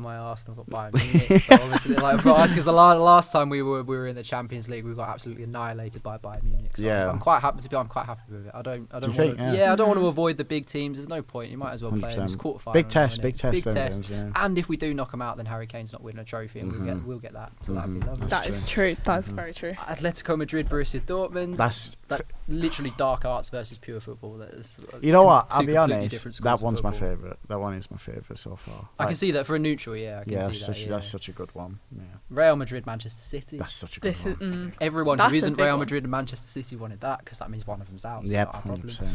Arsenal got Bayern Munich. So obviously, because the last time we were in the Champions League, we got absolutely annihilated by Bayern Munich. So Yeah. I'm quite happy with it. I don't you think? want Yeah. I don't want to avoid the big teams. There's no point. You might as well play in this 100%. quarterfinal. Big test, and big test. Big them test. games, yeah. And if we do knock them out, then Harry Kane's not winning a trophy, and we'll get that. So that'd be lovely. That is true. That's very true. Atletico Madrid, Borussia Dortmund. That's literally dark arts versus pure football. That is, You know what? two I'll be completely honest. different schools That of one's my football. favourite. That one is my favourite so far. I can see that for a neutral. Yeah, I can Yeah, see that. Yeah. that's such a good one. Yeah, Real Madrid, Manchester City. that's such a good This is. one. Everyone That's who a isn't big Real one. Madrid and Manchester City wanted that because that means one of them's out. So Yep, not a problem. 100%.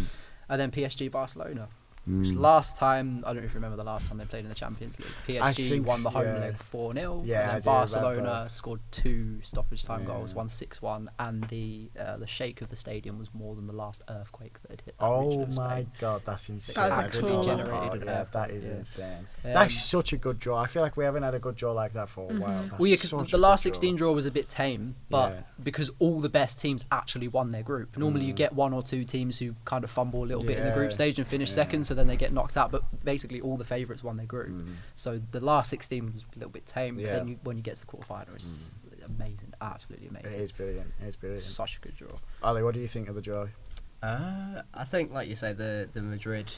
And then PSG, Barcelona. Which Mm. last time, I don't know if you remember the last time they played in the Champions League. I PSG think won the home yeah. leg 4-0. Yeah, and I then do Barcelona remember. scored 2 stoppage time goals, Yeah. won 6-1, and the shake of the stadium was more than the last earthquake that had hit that Oh region of my Spain. god, that's insane. That's I didn't cool. know that Generated part. an Yeah, that earthquake, is yeah. insane. Um, That's such a good draw. I feel like we haven't had a good draw like that for a while. That's Well, yeah, because such a the good last draw. 16 draw was a bit tame, but Yeah. because all the best teams actually won their group. Normally, you get 1 or 2 teams who kind of fumble a little bit in the Yeah. group stage and finish Yeah. second, so then they get knocked out. But basically, all the favourites won their group. So the last 16 was a little bit tame, but Yeah. then when you get to the quarterfinal, it's amazing, absolutely amazing. It is brilliant. It is brilliant. Such a good draw. Ali, what do you think of the draw? I think, like you say, the Madrid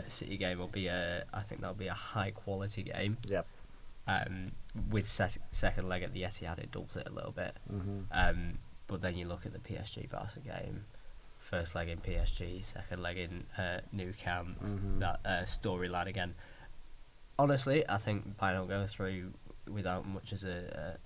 City game will be I think that'll be a high quality game. Yep. With second leg at the Etihad, it doubles it a little bit. But then you look at the PSG Barca game, first leg in PSG, second leg in Nou Camp. That storyline again. Honestly, I think Bayern will go through without much as a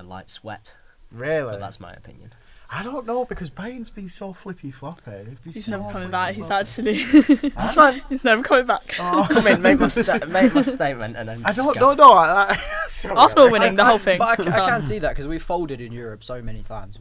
light sweat. Really? But that's my opinion. I don't know because Bayern's been so flippy floppy. They've been He's so never coming flippy back. He's floppy. actually. That's fine. He's never coming back. Oh. Come in, make my statement, and then I don't go. know. Sorry, Arsenal Ali. winning the whole thing. But I Done. can't see that because we've folded in Europe so many times.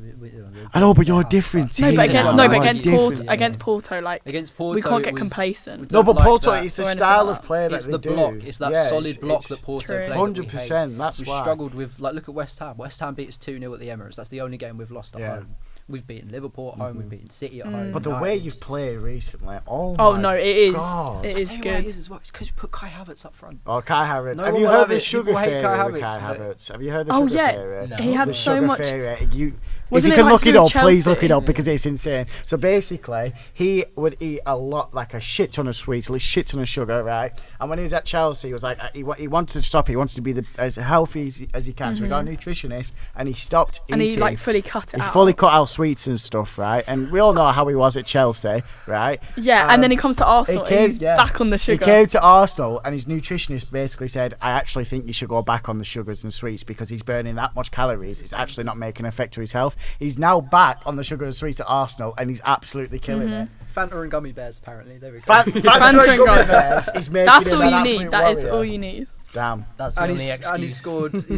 I know, but you're a different No, team. but Yeah, against, yeah, no, yeah. but against Different Porto, team. against Porto, like Against Porto, we can't it get was- complacent. we No, don't but like Porto, that. it's the Or anything style like of that. play that It's they the do. block. It's that Yeah, solid block it's that Porto True. play. that we hate. 100%. That's We why. struggled with, like, look at West Ham. West Ham beat us 2-0 at the Emirates. That's the only game we've lost at Yeah. home. We've beaten Liverpool at home. We've beaten City at home. But the way you've played recently, Oh my no, it is. God. It I is tell you why it good. is as well. It's because you put Kai Havertz up front. Oh, Kai Havertz. No have one you will heard have the it. sugar People hate theory Kai with Kai Havertz, but- Havertz? Have you heard the Oh, sugar yeah. theory? No. He had The so sugar much. theory. If Wasn't you it can like look to it do up, with please look it Chelsea? up because it's insane. So basically, he would eat a lot, like a shit ton of sweets, a shit ton of sugar, right? And when he was at Chelsea, he was like, he wanted to stop it. He wanted to be as healthy as he can. So he got a nutritionist and he stopped And eating. he like fully cut it He out. fully cut out sweets and stuff, right? And we all know how he was at Chelsea, right? Yeah, and then he comes to Arsenal he came- and he's yeah. back on the He sugar. came to Arsenal and his nutritionist basically said, I actually think you should go back on the sugars and sweets because he's burning that much calories. It's actually not making an effect to his health. He's now back on the sugar and sweets at Arsenal and he's absolutely killing it. Fanta and gummy bears, apparently. There we go. Fanta Fanta and and gummy gummy bears is making That's him all an you absolute need. That is warrior. all you need. Damn. That's the And only he excuse.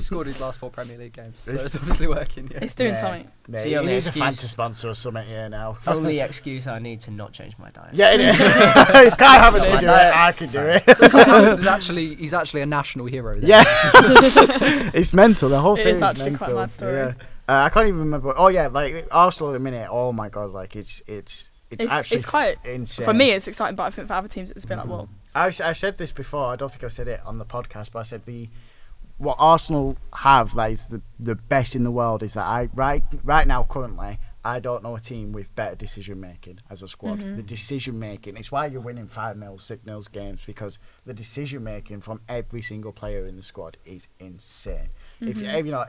scored his last 4 Premier League games. So It's- it's obviously working. Yeah. It's doing Yeah. something. Yeah, So he the only needs a excuse- Fanta sponsor or something here now. Only excuse I need to not change my diet. Yeah, it is. If Kai Havertz can do it, I can do it. So Kai Havertz he's actually a national hero. Then. Yeah. It's mental. The whole It thing is actually quite a mental. mad story. Yeah. I can't even remember. Oh yeah, like Arsenal at the minute. Oh my god, like it's actually It's quite. insane. For me, it's exciting, but I think for other teams, it's been like, well, I said this before. I don't think I said it on the podcast, but I said what Arsenal have that is the best in the world is that right now currently I don't know a team with better decision making as a squad. The decision making, it's why you're winning 5-0, 6-0 games because the decision making from every single player in the squad is insane. If you know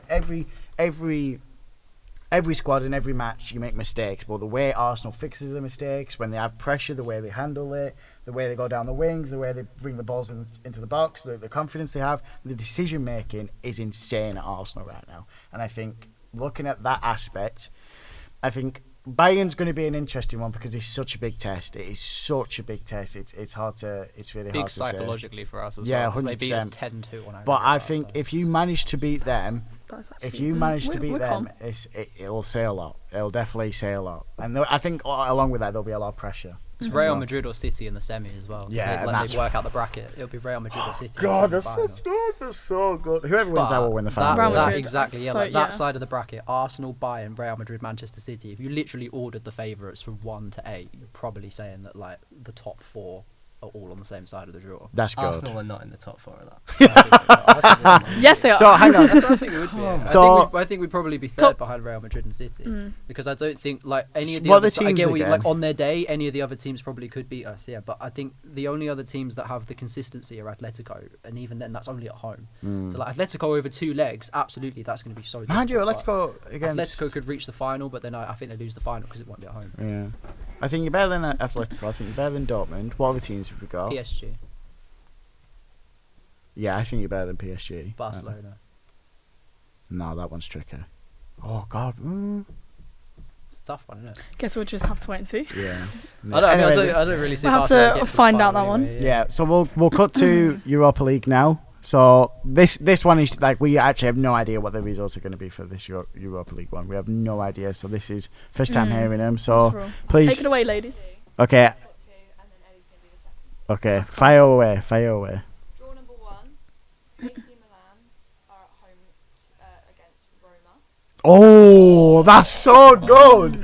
every squad in every match you make mistakes, but the way Arsenal fixes the mistakes when they have pressure, the way they handle it, the way they go down the wings, the way they bring the balls into the box, the confidence they have, the decision making is insane at Arsenal right now. And I think looking at that aspect, I think Bayern's going to be an interesting one because it's such a big test. It is such a big test. It's hard to. It's really Big hard to say. psychologically for us as Yeah, well. 'Cause they beat us 100%. 10-2 on our But own I start, think so. if you manage to beat them, That's if actually- you manage to we're- beat we're them, calm. it'll say a lot. It'll definitely say a lot. And I think along with that, there'll be a lot of pressure. It's as Real well. Madrid or City in the semis as well. 'cause Yeah, they, and like, that's- they work out the bracket. It'll be Real Madrid or City. God, in the that's so semi-final. good. That's so good. Whoever wins, I But will win the that, final. Real yeah. that Madrid. exactly, yeah, So, like yeah. that side of the bracket, Arsenal, Bayern, Real Madrid, Manchester City. If you literally ordered the favourites from 1 to 8, you're probably saying that like the top 4 are all on the same side of the draw. That's good. Arsenal are not in the top 4 of that. Yes, they are. So hang on. I think it would be. So- I think we'd probably be third Top- behind Real Madrid and City Mm. because I don't think like any of the What other are the I teams get what you, again? like on their day, any of the other teams probably could beat us. Yeah, but I think the only other teams that have the consistency are Atletico, and even then, that's only at home. So like Atletico over 2 legs, absolutely, that's going to be so. Mind you, difficult, let's but go against. Atletico could reach the final, but then I think they lose the final because it won't be at home. Yeah. I think you're better than Atletico. I think you're better than Dortmund. What other teams have we got? PSG, Yeah, I think you're better than PSG. Barcelona. No, that one's tricky. Oh God. It's a tough one, isn't it? Guess we'll just have to wait and see. Yeah. I don't really see. We'll have Barcelona to getting the find out final that one. anyway, Yeah. So we'll cut to Europa League now. So this one is like we actually have no idea what the results are going to be for this Europa League one. We have no idea. So this is first time hearing them. So That's real. please. Take it away, ladies. Okay. Okay. That's cool. Fire away. Fire away. Draw number 1. AC Milan are at home against Roma. Oh, that's so good.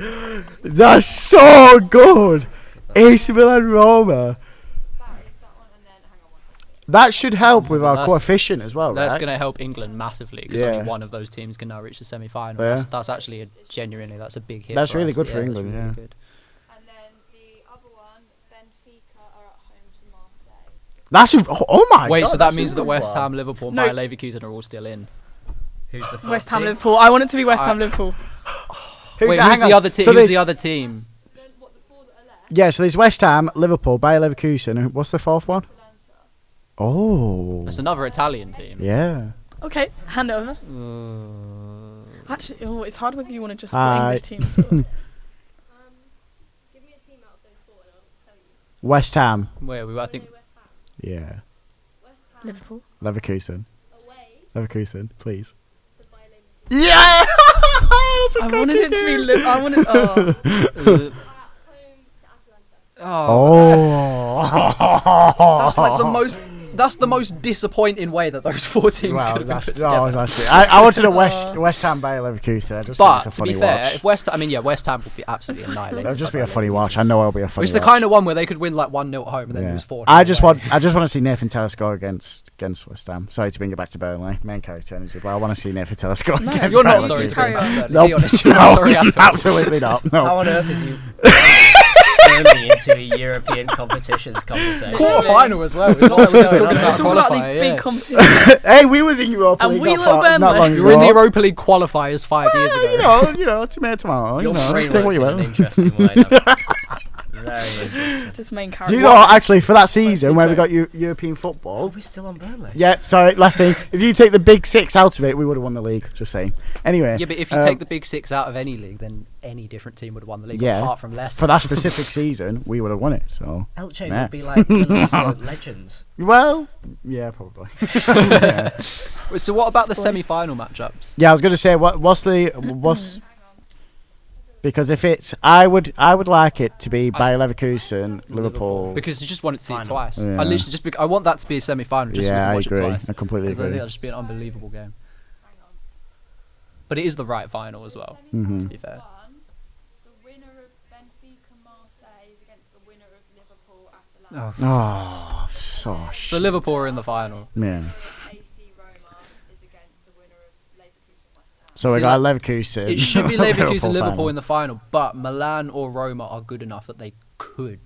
That's so good. AC Milan Roma. That is that one, and then hang on one second. That should help with our That's- coefficient as well, That's right? going to help England massively because Yeah. only one of those teams can now reach the semi-final. Yeah. That's actually that's a big hit. That's for really us. good for that's England, really yeah. good. And then the other one, Benfica are at home to Marseille. That's oh my Wait, God, so that that's a means that good West one. Ham, Liverpool, and No. Bayer Leverkusen are all still in. Who's the fourth West Ham, team? Liverpool. I want it to be West Ham, I- Liverpool. Who's Wait, that? who's Hang the on. other team? So Who's there's- the other team? Then what, the 4 that are left? Yeah, so there's West Ham, Liverpool, Bayer Leverkusen. and What's the fourth one? Atalanta. Oh. That's another Italian team. Yeah. Okay, hand it over. Uh, Actually, it's hard whether you want to just Hi. put English teams. Or... Give me a team out of those 4 and I'll tell you. West Ham. I think West Ham. Yeah. West Ham Liverpool. Leverkusen. away Leverkusen, please. to Bayer Leverkusen. Yeah. That's a I good wanted it to be. game. I wanted. Oh. uh, At home to Atalanta. Oh. That's like the most. That's the most disappointing way that those 4 teams Wow, could have been that's, put oh, together. that's it. I wanted a West Ham Bayer Leverkusen. I just think But it's a to funny be fair, watch. if West Ham would be absolutely annihilated. It'll just by be a Bayer funny Leverkusen. watch. I know it'll be a funny It's watch. the kind of one where they could win like 1-0 at home and then Yeah. lose 4. I just want to see Nathan Taylor score against West Ham. Sorry to bring it back to Burnley. Main character energy, but I want to see Nathan Taylor score No, against You're not Bayer sorry to Leverkusen. bring Carry back on. Burnley. Be honest, you're not sorry at all. Absolutely not. No. How on earth is you Burnley into a European competitions conversation? Quarter final as well. It's not like we're just talking We're about Talk about these qualifier. big Yeah. competitions. Hey, we was in Europa And League we not, little not Burnley. long You were in the ago. Europa League qualifiers 5 years ago. You know, tomato. Your You know, brain take what works you in an will. interesting way. Now. Very interesting. Just main Do character. you know what, actually, for that season where we West got European Are football? we still on Burnley? Yeah, sorry, last thing. If you take the big 6 out of it, we would have won the league. Just saying. Anyway. Yeah, but if you take the big 6 out of any league, then any different team would have won the league, Yeah. apart from Leicester. for that specific season, we would have won it. So, Elche Yeah. would be like the Liverpool legends. well, yeah, probably. Wait, so what about the semi-final matchups? Yeah, I was going to say, what's because if it's, I would like it to be Bayer Leverkusen, Liverpool. Because you just want to see it Final. twice. Yeah. I literally I want that to be a semi-final just so we Yeah, can I watch agree. it twice. I completely Because I think agree. that'll just be an unbelievable game. But it is the right final as well, Mhm. to be fair. The winner of Benfica Marseille is against the winner of Liverpool Atalanta. Oh, so shit. So Liverpool are in the final. Yeah. AC Roma is against the winner of Leverkusen West Ham. So we See, got Leverkusen. It should be Leverkusen, Liverpool final. in the final, but Milan or Roma are good enough that they could.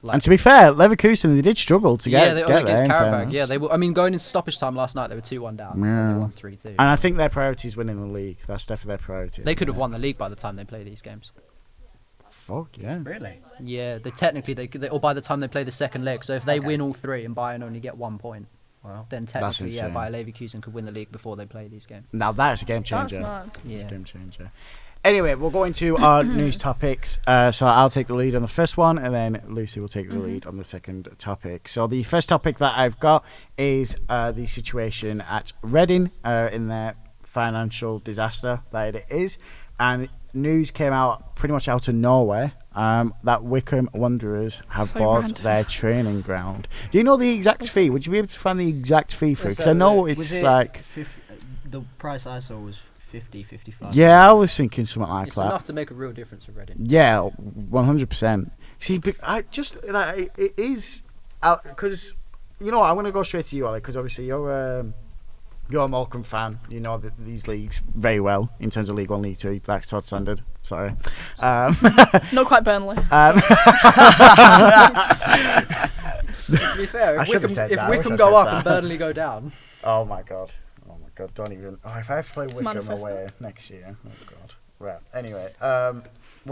Like, And to be fair, Leverkusen, they did struggle to get they get were there. against in Karabakh. fairness. Yeah, they were. I mean, going into stoppage time last night, they were 2-1 down. Yeah. And they won 3-2. And I think their priority is winning the league. That's definitely their priority. They could have won the league by the time they play these games. Fuck yeah. Really? Yeah, or by the time they play the second leg. So if they win all 3 and Bayern only get 1 point, Wow. then technically, yeah, insane. Bayer Leverkusen could win the league before they play these games. Now that's a game That's changer. mad. It's a Yeah. game changer. Anyway, we'll go into our news topics. So I'll take the lead on the first one, and then Lucy will take the lead on the second topic. So the first topic that I've got is the situation at Reading in their financial disaster that it is. And news came out pretty much out of nowhere that Wycombe Wanderers have So bought random. their training ground. Do you know the exact fee? Would you be able to find the exact fee for it? Because I So, know Was it's it like... the price I saw was 50, 55. Yeah, I was thinking something like It's that. enough to make a real difference for Reading. Yeah, 100%. See, but I just like it is because you know what, I'm gonna go straight to you, Ali, because obviously you're a Morecambe fan. You know these leagues very well in terms of League One, League Two. That's Todd Standard. Sorry. Not quite Burnley. To be fair, I if should have said Wycombe, if that. I wish Wycombe I go said up that. and Burnley go down, Oh my god. Don't even. Oh, if I have to play It's Wycombe manifest away next year. Oh god. Right. Anyway. What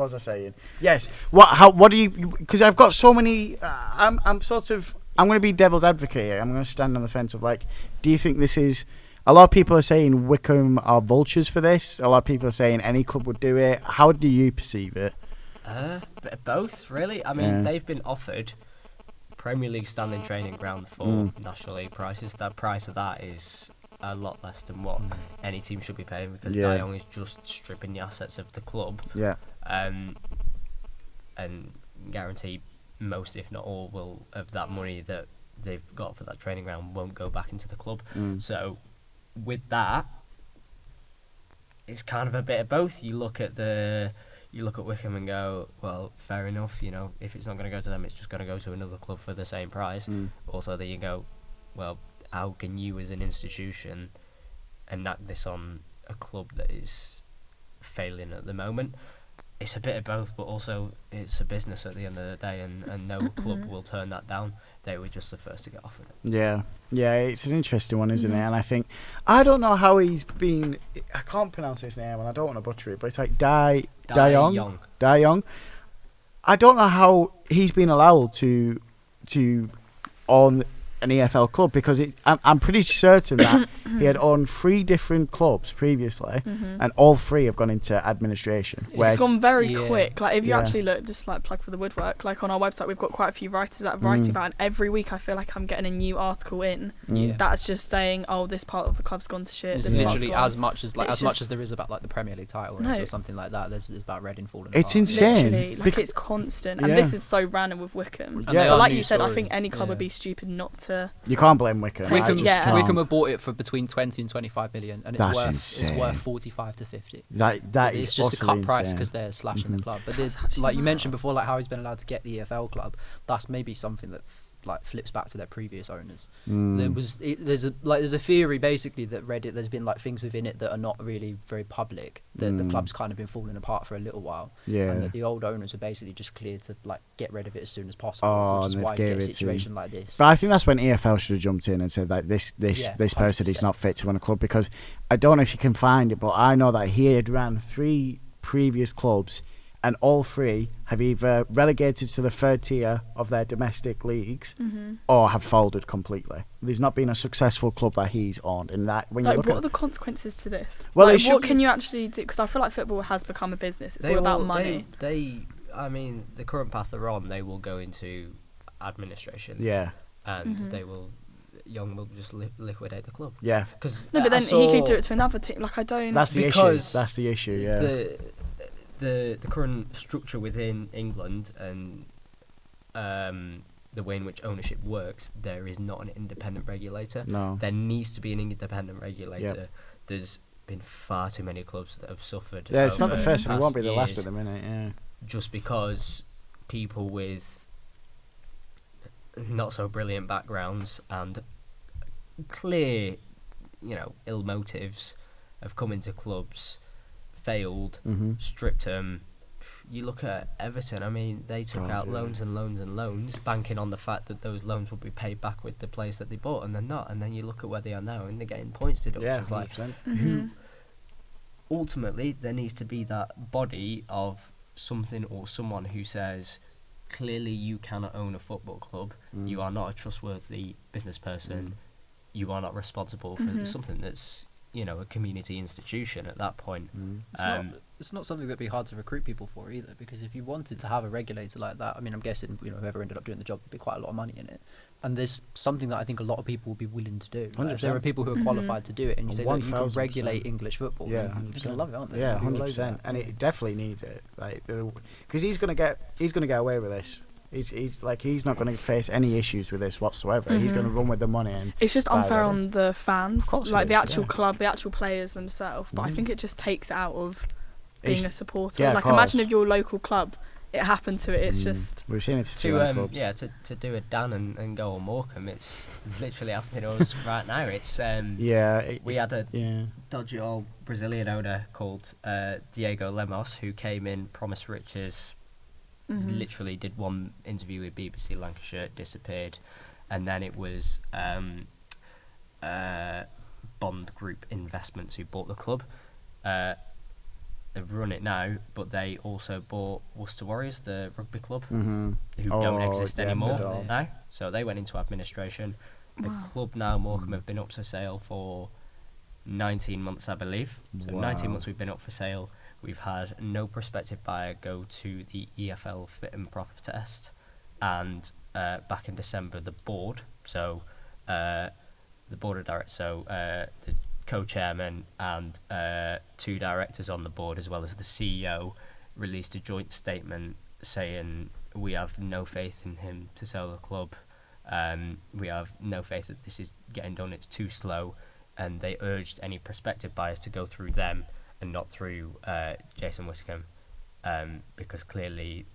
was I saying? Yes. What do you? Because I've got so many. I'm going to be devil's advocate here. I'm going to stand on the fence of like, do you think this is? A lot of people are saying Wycombe are vultures for this. A lot of people are saying any club would do it. How do you perceive it? Both, really. I mean, Yeah. they've been offered Premier League standing training ground for National League prices. The price of that is a lot less than what any team should be paying because Yeah. De Jong is just stripping the assets of the club. Yeah. And guarantee most, if not all, of that money that they've got for that training ground won't go back into the club. So with that, it's kind of a bit of both. You look at Wycombe and go, well, fair enough. You know, if it's not going to go to them, it's just going to go to another club for the same price. Also, then you go, well, how can you as an institution enact this on a club that is failing at the moment? It's a bit of both, but also it's a business at the end of the day, and no club will turn that down. They were just the first to get offered it. Yeah, it's an interesting one, isn't it? And I think I don't know how he's been. I can't pronounce his name, and I don't want to butcher it, but it's like De Jong. I don't know how he's been allowed to own an EFL club because I'm pretty certain that he had owned 3 different clubs previously, and all 3 have gone into administration. It's gone very Yeah. quick. Like if you Yeah. actually look, just like plug for the woodwork. Like on our website, we've got quite a few writers that are writing about it. And every week, I feel like I'm getting a new article in Yeah. that's just saying, "Oh, this part of the club's gone to shit." it's This part's literally gone. as much as It's much just- as there is about like the Premier League title No. or something like that. There's about Reading falling. It's apart. insane. Literally, like it's constant, and Yeah. this is so random with Wycombe. And they Yeah. But are like news you said, I think stories, any club yeah. would be stupid not to. You can't blame Wycombe. I Wycombe, just Yeah. can't. Wycombe have bought it for between 20 and 25 million, and That's it's insane. worth 45 to 50. That So is it's just a utterly cut price insane. because they're slashing the club. But there's actually like you mad. mentioned before, like how he's been allowed to get the EFL club. That's maybe something that like flips back to their previous owners. There's a theory basically that Reddit there's been like things within it that are not really very public. That the club's kind of been falling apart for a little while. Yeah. And that the old owners are basically just cleared to like get rid of it as soon as possible, Oh, which is and why they've you get a gave it to situation like this. But I think that's when EFL should have jumped in and said like this Yeah, person is 100%. not fit to run a club, because I don't know if you can find it, but I know that he had ran 3 previous clubs, and all 3 have either relegated to the 3rd tier of their domestic leagues or have folded completely. There's not been a successful club that he's owned, and that when you Like, look what at are the consequences to this? Well, like, it should what be- can you actually do? Because I feel like football has become a business. It's all about money. I mean, the current path they're on, they will go into administration. yeah, And they will. Young will just liquidate the club. yeah, Cause No, but I then he could saw do it to another team. Like I don't. that's the Because issue. That's the issue. Yeah, the current structure within England and the way in which ownership works, there is not an independent regulator. no, There needs to be an independent regulator. There's been far too many clubs that have suffered. yeah. It's not the over first, and it past won't be the last years at the minute. Yeah, just because people with not so brilliant backgrounds and clear, ill motives have come into clubs, failed, stripped them. You look at Everton, I mean, they took out loans and loans and loans, banking on the fact that those loans would be paid back with the players that they bought, and they're not. And then you look at where they are now, and they're getting points deductions. yeah, Like, 100%. who ultimately there needs to be that body of something or someone who says, clearly you cannot own a football club, you are not a trustworthy business person, you are not responsible for something that's a community institution at that point. It's not something that'd be hard to recruit people for either, because if you wanted to have a regulator like that, I mean, I'm guessing whoever ended up doing the job would be quite a lot of money in it, and there's something that I think a lot of people would be willing to do. Like, if there are people who are qualified to do it, and you say, look, you can regulate English football, yeah, then people love it, aren't they? Yeah, 100%, and it definitely needs it, like, because he's gonna get away with this. He's not going to face any issues with this whatsoever. He's going to run with the money, and it's just unfair on the fans, like the actual club, the actual players themselves. But I think it just takes it out of being a supporter. Yeah, like, imagine if your local club, it happened to it. It's just we've seen it to clubs. Yeah, to do a Dan and go on Morecambe, it's literally happening to us right now. It's we had a dodgy old Brazilian owner called Diego Lemos, who came in, promised riches. Literally did one interview with BBC Lancashire, disappeared, and then it was Bond Group Investments who bought the club. They've run it now, but they also bought Worcester Warriors, the rugby club, who don't exist anymore now. So they went into administration. The club now, Morecambe, have been up for sale for 19 months, I believe. So 19 months we've been up for sale. We've had no prospective buyer go to the EFL fit and proper test, and back in December the board, so the board of directors, so the co-chairman and 2 directors on the board, as well as the CEO, released a joint statement saying we have no faith in him to sell the club. We have no faith that this is getting done. It's too slow, and they urged any prospective buyers to go through them and not through Jason Wiscombe, because clearly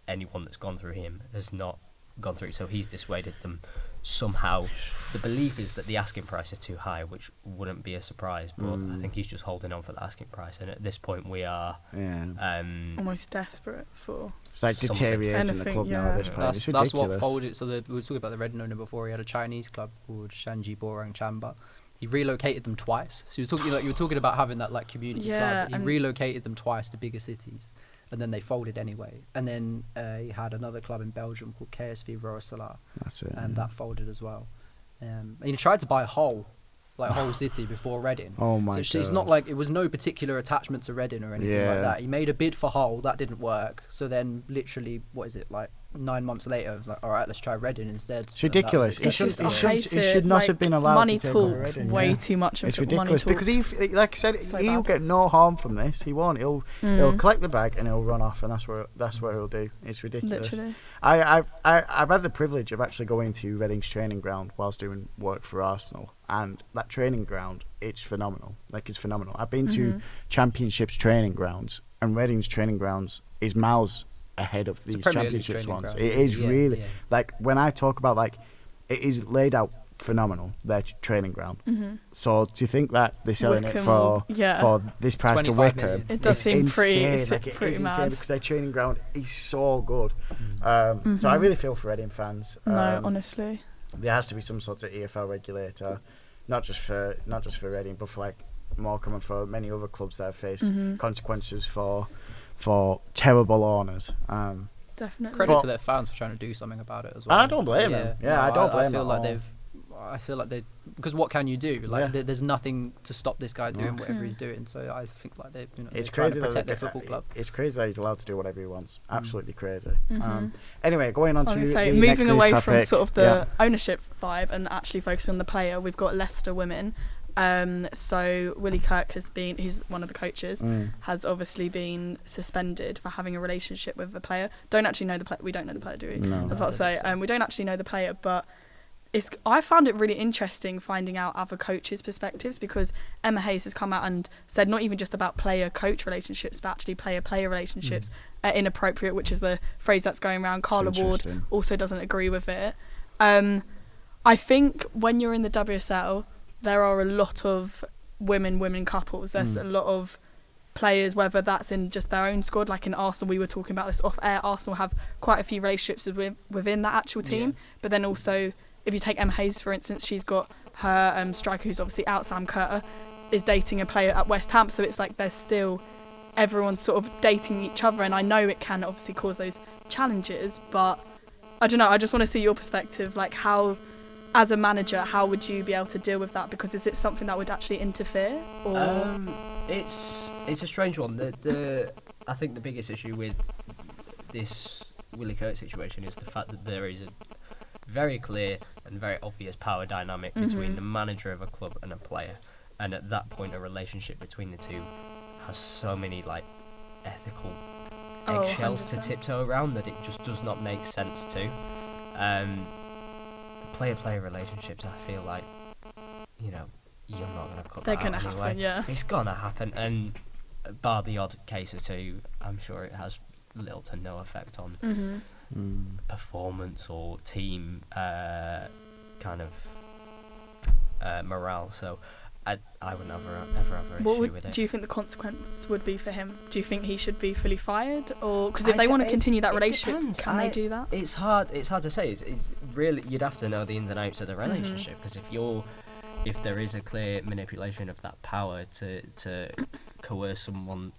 anyone that's gone through him has not gone through it, so he's dissuaded them somehow. The belief is that the asking price is too high, which wouldn't be a surprise, but I think he's just holding on for the asking price, and at this point we are almost desperate for it's like deteriorating the club now at this point. It's ridiculous. That's what folded. So we were talking about the Reading owner before. He had a Chinese club called Shanji Borang Chamba. He relocated them twice. So you were talking about having that like community club. He relocated them twice to bigger cities, and then they folded anyway. And then he had another club in Belgium called KSV Roeselare. That's it. And that folded as well. And he tried to buy Hull city before Reading. Oh my god! So it's not like it was no particular attachment to Reading or anything like that. He made a bid for Hull, that didn't work. So then literally, 9 months later, I was like, all right, let's try Reading instead. It's ridiculous. It should not have been allowed money to take talks Reading. way too much. It's ridiculous because he, like I said, so he'll get no harm from this. He won't. He'll collect the bag and he'll run off, and that's what he'll do. It's ridiculous. Literally. I've had the privilege of actually going to Reading's training ground whilst doing work for Arsenal, and that training ground, it's phenomenal. Like, it's phenomenal. I've been to Championships training grounds, and Reading's training grounds is miles ahead of these Championships ones. It is really like, when I talk about, like, it is laid out phenomenal, their training ground. So to think that they're selling it for this price to Wickham, it does seem insane. pretty It's mad. insane, because their training ground is so good. So I really feel for Reading fans. No, honestly, there has to be some sort of EFL regulator, not just for Reading, but for like Morecambe and for many other clubs that have faced consequences for terrible owners. definitely. Credit to their fans for trying to do something about it as well. I don't blame them. Yeah, I don't blame them. I feel like they, because what can you do? Like, there's nothing to stop this guy doing whatever he's doing. So I think like they're trying to protect their football club. It's crazy that he's allowed to do whatever he wants. Absolutely crazy. Anyway, going on to the moving next news away topic. from sort of the ownership vibe and actually focusing on the player, we've got Leicester women. So Willie Kirk who's one of the coaches, has obviously been suspended for having a relationship with the player. Don't actually know the player. We don't know the player, do we? No. I was about to say, we don't actually know the player, but I found it really interesting finding out other coaches' perspectives, because Emma Hayes has come out and said not even just about player-coach relationships, but actually player-player relationships are inappropriate, which is the phrase that's going around. Carla Ward also doesn't agree with it. I think when you're in the WSL, there are a lot of women couples. There's a lot of players, whether that's in just their own squad, like in Arsenal, we were talking about this off air. Arsenal have quite a few relationships within that actual team, but then also, if you take Emma Hayes, for instance, she's got her striker, who's obviously out, Sam Kerr, is dating a player at West Ham. So it's like there's still everyone's sort of dating each other. And I know it can obviously cause those challenges, but I don't know. I just want to see your perspective, like how, as a manager, how would you be able to deal with that? Because is it something that would actually interfere? Or It's a strange one. I think the biggest issue with this Willie Kirk situation is the fact that there is a very clear and very obvious power dynamic between the manager of a club and a player, and at that point a relationship between the two has so many like ethical eggshells to 100%. tiptoe around that it just does not make sense to. Player-player relationships, I feel like, you know, you're not going to cut they're that gonna out anyway. happen, yeah. It's going to happen, and bar the odd case or two, I'm sure it has little to no effect on performance or team kind of morale. So I would never ever have an issue with it. Do you think the consequence would be for him? Do you think he should be fully fired, or because if they want to continue that relationship, depends. can they do that? It's hard to say. It's really, you'd have to know the ins and outs of the relationship, because if there is a clear manipulation of that power to coerce someone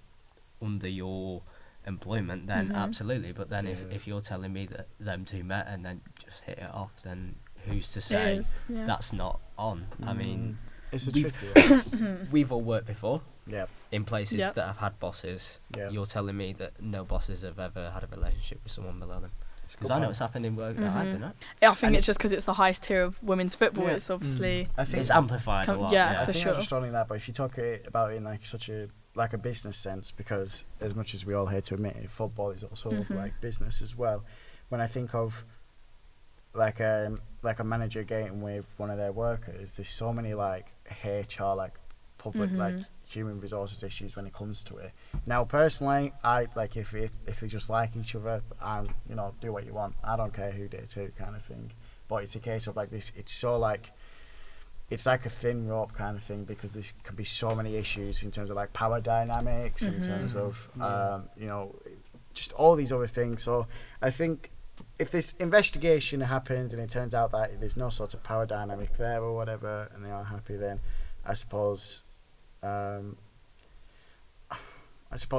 under your employment, then absolutely. But then if you're telling me that them two met and then just hit it off, then who's to say that's not on? I mean, it's a tricky we've all worked before in places Yep. that have had bosses. Yeah. You're telling me that no bosses have ever had a relationship with someone below them? Because I know it's happened in work that I've been at. I think it's just because it's the highest tier of women's football. Yeah. It's obviously I think It's amplified a lot. yeah, I for think sure. I'm just only that, but if you talk about it in like such a like a business sense, because as much as we all hate to admit it, football is also like business as well. When I think of like a manager getting with one of their workers, there's so many like HR, like public like human resources issues when it comes to it. Now personally, I like if they just like each other, you know, do what you want. I don't care who did it to, kind of thing. But it's a case of like this. It's so like. It's like a thin rope kind of thing, because there can be so many issues in terms of like power dynamics, in terms of you know, just all these other things. So I think if this investigation happens and it turns out that there's no sort of power dynamic there or whatever, and they are happy, then I suppose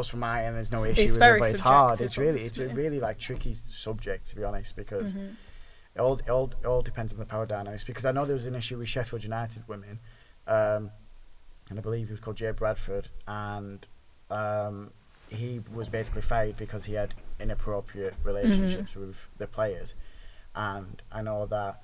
from my end there's no issue It's with very it, but it's hard. subjective, It's a obviously. really like tricky subject, to be honest, because. It all depends on the power dynamics, because I know there was an issue with Sheffield United women, and I believe he was called Jay Bradford, and he was basically fired because he had inappropriate relationships with the players, and I know that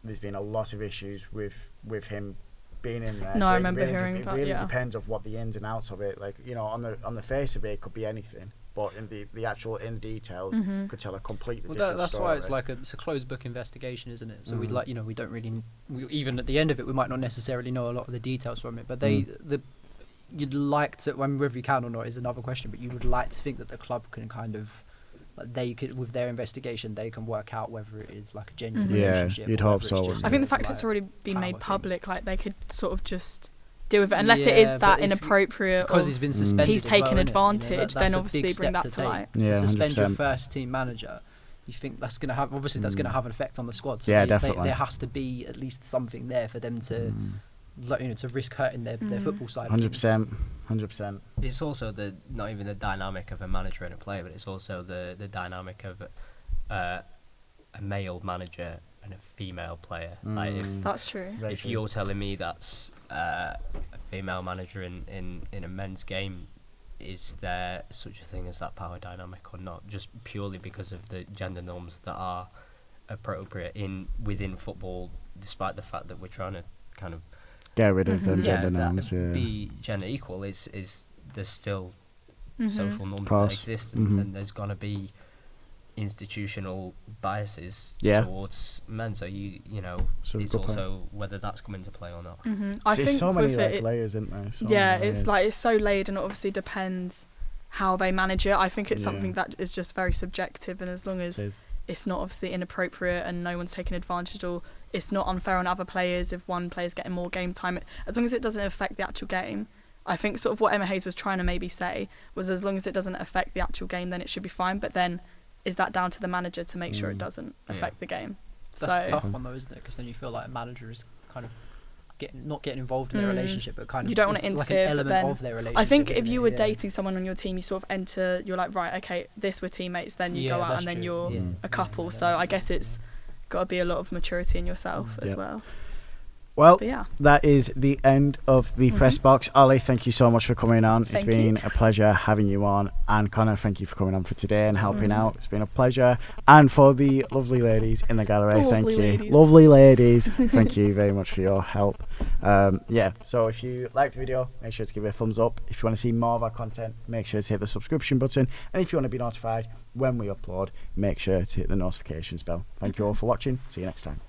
there's been a lot of issues with him being in there. No, so I remember it really hearing it that, really yeah. depends of what the ins and outs of it, like, you know, on the face of it could be anything. But in the actual details, could tell a completely different that's story. why it's like it's a closed book investigation, isn't it? So we like, you know, we don't really, even at the end of it, we might not necessarily know a lot of the details from it. But you'd like to, I mean, whether you can or not is another question. But you would like to think that the club can kind of, like, they could, with their investigation, they can work out whether it is like a genuine relationship. you'd or hope whether so, it's just wouldn't I think the a, fact like, it's already been power made thing. public, like they could sort of just deal with it, unless it Yeah, is that but it's- inappropriate. because Or he's been suspended. he's as well, taken innit? You know, advantage, that's then a obviously big bring step that to to take. light. Yeah, To suspend your 100%. first team manager, you think that's going to have, obviously that's going to have an effect on the squad. So Yeah, they, definitely. there has to be at least something there for them to, like, you know, to risk hurting their football side. of things. 100%. It's also not even the dynamic of a manager and a player, but it's also the dynamic of a male manager and a female player. Like That's true. if you're telling me that's a female manager in a men's game, is there such a thing as that power dynamic or not? Just purely because of the gender norms that are appropriate within football, despite the fact that we're trying to kind of Get rid of them gender norms. be gender equal, is there's still social norms that Course. exist, and there's gonna be institutional biases towards men. So you know, So it's good point. also whether that's come into play or not. I There's think so many with like it, layers, isn't there? So yeah, many it's layers. like it's so laid, and it obviously depends how they manage it. I think it's Yeah. something that is just very subjective, and as long as It is. it's not obviously inappropriate and no one's taking advantage, or it's not unfair on other players if one player's getting more game time, as long as it doesn't affect the actual game. I think sort of what Emma Hayes was trying to maybe say was, as long as it doesn't affect the actual game, then it should be fine. But then is that down to the manager to make sure it doesn't affect the game? That's so a tough one though, isn't it? Because then you feel like a manager is kind of not getting involved in their relationship, but kind of you don't want is to like interfere, an but element then of their relationship. I think if isn't you it? were Yeah. dating someone on your team, you sort of enter, you're like, right, okay, this we're teammates, then you Yeah, go out that's and then true. you're Yeah. a couple. Yeah, that so makes I guess sense, it's got to be a lot of maturity in yourself as well. Well, But yeah. that is the end of the press box. Oli, thank you so much for coming on. It's been a pleasure having you on. And Connor, thank you for coming on for today and helping out. It's been a pleasure. And for the lovely ladies in the gallery, thank you. Ladies. Lovely ladies. Thank you very much for your help. So if you like the video, make sure to give it a thumbs up. If you want to see more of our content, make sure to hit the subscription button. And if you want to be notified when we upload, make sure to hit the notifications bell. Thank you all for watching. See you next time.